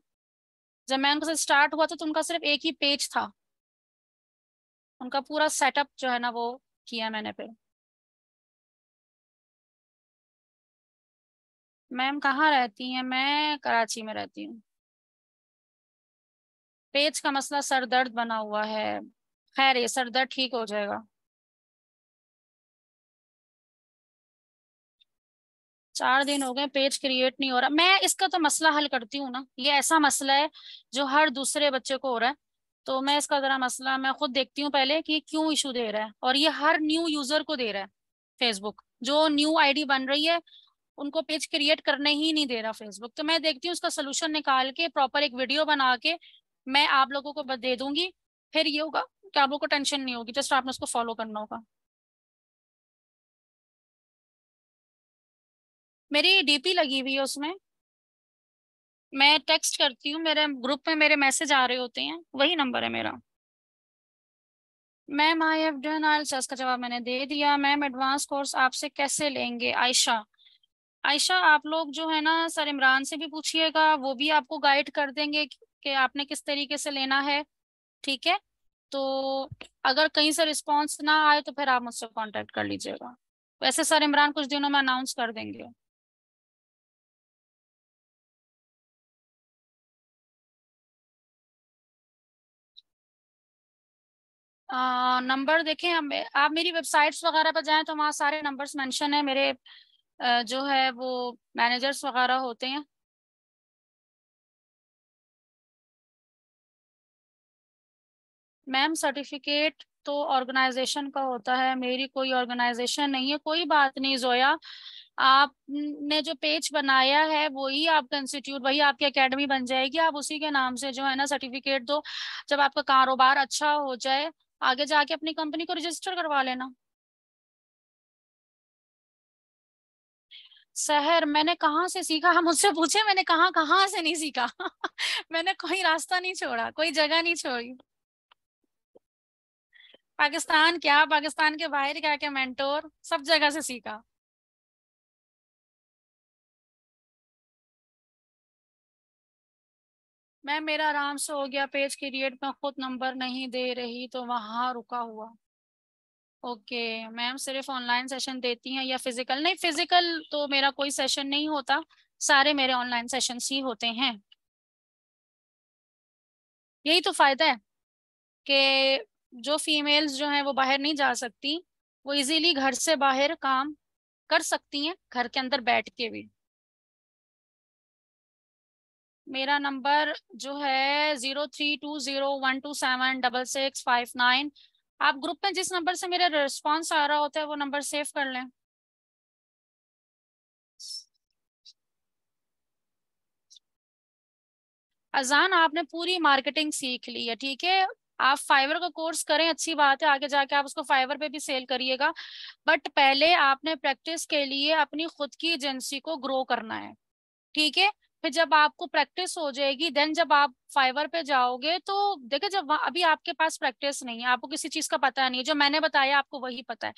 जब मैं उनका स्टार्ट हुआ था तो उनका सिर्फ एक ही पेज था, उनका पूरा सेटअप जो है ना वो किया मैंने पे। मैम कहाँ रहती हैं? मैं कराची में रहती हूँ। पेज का मसला सर दर्द बना हुआ है। खैर ये सर दर्द ठीक हो जाएगा। 4 दिन हो गए पेज क्रिएट नहीं हो रहा। मैं इसका तो मसला हल करती हूँ ना, ये ऐसा मसला है जो हर दूसरे बच्चे को हो रहा है। तो मैं इसका जरा मसला मैं खुद देखती हूँ पहले कि क्यों इशू दे रहा है, और ये हर न्यू यूजर को दे रहा है। फेसबुक जो न्यू आईडी बन रही है उनको पेज क्रिएट करने ही नहीं दे रहा फेसबुक। तो मैं देखती हूँ उसका सोल्यूशन निकाल के प्रॉपर एक वीडियो बना के मैं आप लोगों को दे दूंगी। फिर ये होगा कि आप लोगों को टेंशन नहीं होगी, जस्ट आपने उसको फॉलो करना होगा। मेरी डीपी लगी हुई है उसमें, मैं टेक्स्ट करती हूँ, मेरे ग्रुप में मेरे मैसेज आ रहे होते हैं, वही नंबर है मेरा। मैम आई हैव डन आइएलटीएस का जवाब मैंने दे दिया। मैम एडवांस कोर्स आपसे कैसे लेंगे? आयशा। आयशा, आप लोग जो है ना सर इमरान से भी पूछिएगा, वो भी आपको गाइड कर देंगे कि आपने किस तरीके से लेना है। ठीक है, तो अगर कहीं से रिस्पांस ना आए तो फिर आप मुझसे कांटेक्ट कर लीजिएगा। वैसे सर इमरान कुछ दिनों में अनाउंस कर देंगे। नंबर देखें, आप मेरी वेबसाइट्स वगैरह पर जाएं तो वहाँ सारे नंबर्स मेंशन है मेरे। जो है वो मैनेजर्स वगैरह होते हैं। मैम सर्टिफिकेट तो ऑर्गेनाइजेशन का होता है, मेरी कोई ऑर्गेनाइजेशन नहीं है। कोई बात नहीं जोया, आपने जो पेज बनाया है वही आपका इंस्टीट्यूट, वही आपकी एकेडमी बन जाएगी। आप उसी के नाम से जो है ना सर्टिफिकेट दो। जब आपका कारोबार अच्छा हो जाए आगे जाके अपनी कंपनी को रजिस्टर करवा लेना। शहर मैंने कहाँ से सीखा? हम मुझसे पूछे मैंने कहाँ कहाँ से नहीं सीखा। मैंने कोई रास्ता नहीं छोड़ा, कोई जगह नहीं छोड़ी। पाकिस्तान क्या, पाकिस्तान के बाहर क्या क्या मेंटोर, सब जगह से सीखा। मैम मेरा आराम से हो गया पेज क्रिएट, में खुद नंबर नहीं दे रही तो वहां रुका हुआ। ओके। मैम सिर्फ ऑनलाइन सेशन देती हैं या फिजिकल? नहीं, फिजिकल तो मेरा कोई सेशन नहीं होता, सारे मेरे ऑनलाइन सेशंस ही होते हैं। यही तो फायदा है कि जो फीमेल्स जो हैं वो बाहर नहीं जा सकती, वो इजीली घर से बाहर काम कर सकती हैं, घर के अंदर बैठ के भी। मेरा नंबर जो है 0320127665 आप ग्रुप में जिस नंबर से मेरा रिस्पॉन्स आ रहा होता है वो नंबर सेव कर लें। अजान, आपने पूरी मार्केटिंग सीख ली है, ठीक है। आप फाइवर का कोर्स करें, अच्छी बात है, आगे जाके आप उसको फाइवर पे भी सेल करिएगा। बट पहले आपने प्रैक्टिस के लिए अपनी खुद की एजेंसी को ग्रो करना है, ठीक है। फिर जब आपको प्रैक्टिस हो जाएगी देन जब आप फाइवर पे जाओगे तो देखिए, जब अभी आपके पास प्रैक्टिस नहीं है, आपको किसी चीज का पता नहीं है, जो मैंने बताया आपको वही पता है,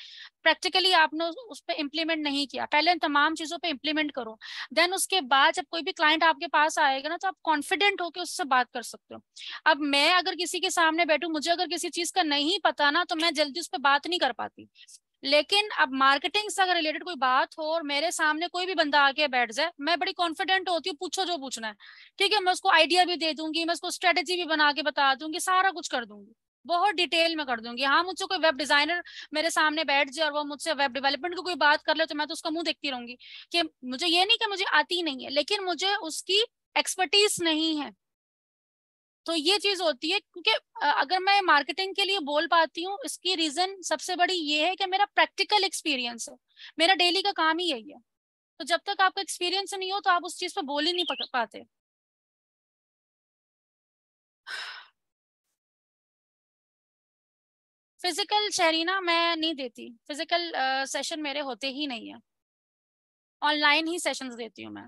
प्रैक्टिकली आपने उस पर इम्प्लीमेंट नहीं किया, पहले इन तमाम चीजों पे इम्प्लीमेंट करो। देन उसके बाद जब कोई भी क्लाइंट आपके पास आएगा ना तो आप कॉन्फिडेंट होकर उससे बात कर सकते हो। अब मैं अगर किसी के सामने बैठूं, मुझे अगर किसी चीज का नहीं पता ना तो मैं जल्दी उस पर बात नहीं कर पाती। लेकिन अब मार्केटिंग से अगर रिलेटेड कोई बात हो और मेरे सामने कोई भी बंदा आके बैठ जाए, मैं बड़ी कॉन्फिडेंट होती हूँ, पूछो जो पूछना है। ठीक है, मैं उसको आइडिया भी दे दूंगी, मैं उसको स्ट्रेटेजी भी बना के बता दूंगी, सारा कुछ कर दूंगी, बहुत डिटेल में कर दूंगी। हाँ, मुझसे कोई वेब डिजाइनर मेरे सामने बैठ जाए और वो मुझसे वेब डेवलपमेंट की कोई बात कर ले तो मैं तो उसका मुंह देखती रहूंगी कि मुझे ये नहीं कि मुझे आती नहीं है, लेकिन मुझे उसकी एक्सपर्टीज नहीं है। तो ये चीज होती है क्योंकि अगर मैं मार्केटिंग के लिए बोल पाती हूँ, इसकी रीजन सबसे बड़ी ये है कि मेरा प्रैक्टिकल एक्सपीरियंस है, मेरा डेली का काम ही यही है। तो जब तक आपका एक्सपीरियंस नहीं हो तो आप उस चीज पे बोल ही नहीं पाते। फिजिकल शहरीना मैं नहीं देती, फिजिकल सेशन मेरे होते ही नहीं है, ऑनलाइन ही सेशंस देती हूँ मैं।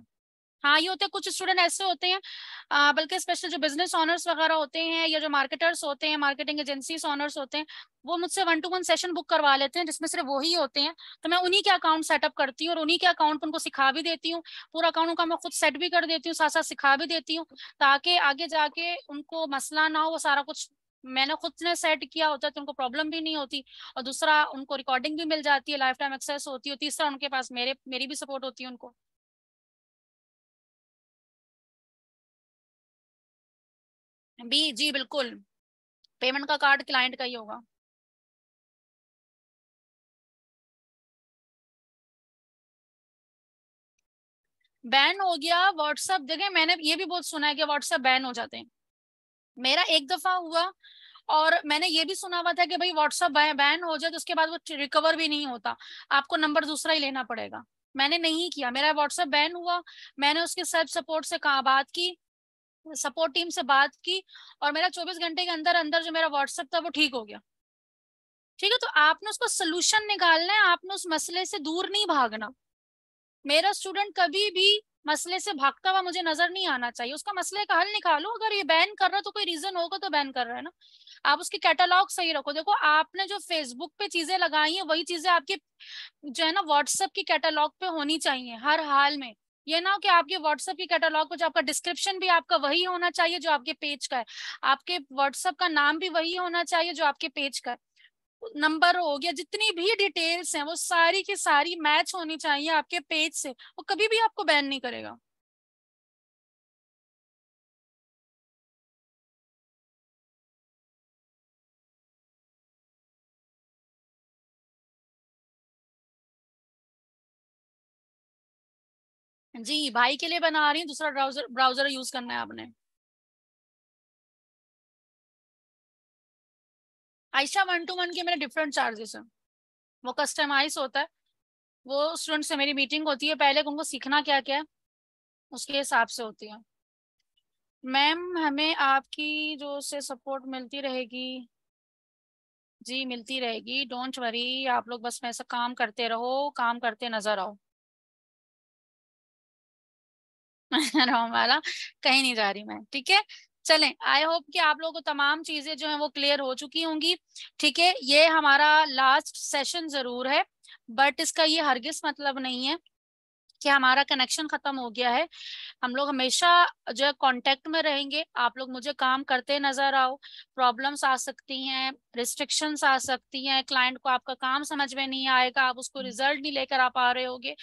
हाँ, ये होते हैं कुछ स्टूडेंट ऐसे होते हैं, बल्कि स्पेशल जो बिजनेस ऑनर्स वगैरह होते हैं या जो मार्केटर्स होते हैं, मार्केटिंग एजेंसीज ऑनर्स होते हैं, वो मुझसे 1-to-1 सेशन बुक करवा लेते हैं जिसमें सिर्फ वही होते हैं। तो मैं उन्हीं के अकाउंट सेटअप करती हूँ और उन्हीं के अकाउंट उनको सिखा भी देती हूँ, पूरा अकाउंट उनका मैं खुद सेट भी कर देती हूँ, साथ साथ सिखा भी देती हूँ, ताकि आगे जाके उनको मसला ना हो। वो सारा कुछ मैंने खुद ने सेट किया होता है तो उनको प्रॉब्लम भी नहीं होती। और दूसरा, उनको रिकॉर्डिंग भी मिल जाती है, लाइफ टाइम एक्सेस होती है। तीसरा, उनके पास मेरी भी सपोर्ट होती है उनको। भी जी बिल्कुल, पेमेंट का कार्ड क्लाइंट का ही होगा। बैन हो गया व्हाट्सएप? देखें, मैंने ये भी बहुत सुना है कि व्हाट्सएप बैन हो जाते हैं। मेरा एक दफा हुआ, और मैंने ये भी सुना हुआ था कि भाई व्हाट्सएप बैन हो जाए तो उसके बाद वो रिकवर भी नहीं होता, आपको नंबर दूसरा ही लेना पड़ेगा। मैंने नहीं किया, मेरा व्हाट्सएप बैन हुआ, मैंने उसके सेल्फ सपोर्ट से कहा बात की, सपोर्ट टीम से बात की, और मेरा 24 घंटे के अंदर अंदर जो मेरा व्हाट्सएप था वो ठीक हो गया। ठीक है, तो आपने उसको सोल्यूशन निकालना है, आपने उस मसले से दूर नहीं भागना। मेरा स्टूडेंट कभी भी मसले से भागता हुआ मुझे नजर नहीं आना चाहिए। उसका मसले का हल निकालो। अगर ये बैन कर रहा है तो कोई रीजन होगा तो बैन कर रहा है ना। आप उसकी कैटलॉग सही रखो। देखो आपने जो फेसबुक पे चीजें लगाई हैं वही चीजें आपके जो है ना व्हाट्सएप की कैटलॉग पे होनी चाहिए हर हाल में। ये ना हो कि आपके व्हाट्सएप की कैटलॉग पे जो आपका डिस्क्रिप्शन भी आपका वही होना चाहिए जो आपके पेज का है। आपके व्हाट्सएप का नाम भी वही होना चाहिए जो आपके पेज का है। नंबर हो गया, जितनी भी डिटेल्स हैं वो सारी की सारी मैच होनी चाहिए आपके पेज से। वो कभी भी आपको बैन नहीं करेगा। जी भाई के लिए बना रही हूँ, दूसरा ब्राउजर ब्राउजर यूज करना है आपने। आयशा 1 to 1 के मेरे डिफरेंट चार्जेस हैं। वो कस्टमाइज होता है। वो स्टूडेंट से मेरी मीटिंग होती है पहले कि उनको सीखना क्या क्या है, उसके हिसाब से होती है। मैम हमें आपकी जो से सपोर्ट मिलती रहेगी। जी मिलती रहेगी, डोंट वरी। आप लोग बस में ऐसा काम करते रहो, काम करते नजर आओ। राम वाला कहीं नहीं जा रही मैं, ठीक है। चलें, आई होप कि आप लोगों को तमाम चीजें जो है वो क्लियर हो चुकी होंगी। ठीक है, ये हमारा लास्ट सेशन जरूर है, बट इसका ये हरगिज मतलब नहीं है कि हमारा कनेक्शन खत्म हो गया है। हम लोग हमेशा जो है कांटेक्ट में रहेंगे। आप लोग मुझे काम करते नजर आओ। प्रॉब्लम्स आ सकती हैं, रिस्ट्रिक्शंस आ सकती हैं, क्लाइंट को आपका काम समझ में नहीं आएगा, आप उसको रिजल्ट नहीं लेकर आ पा रहे होगे।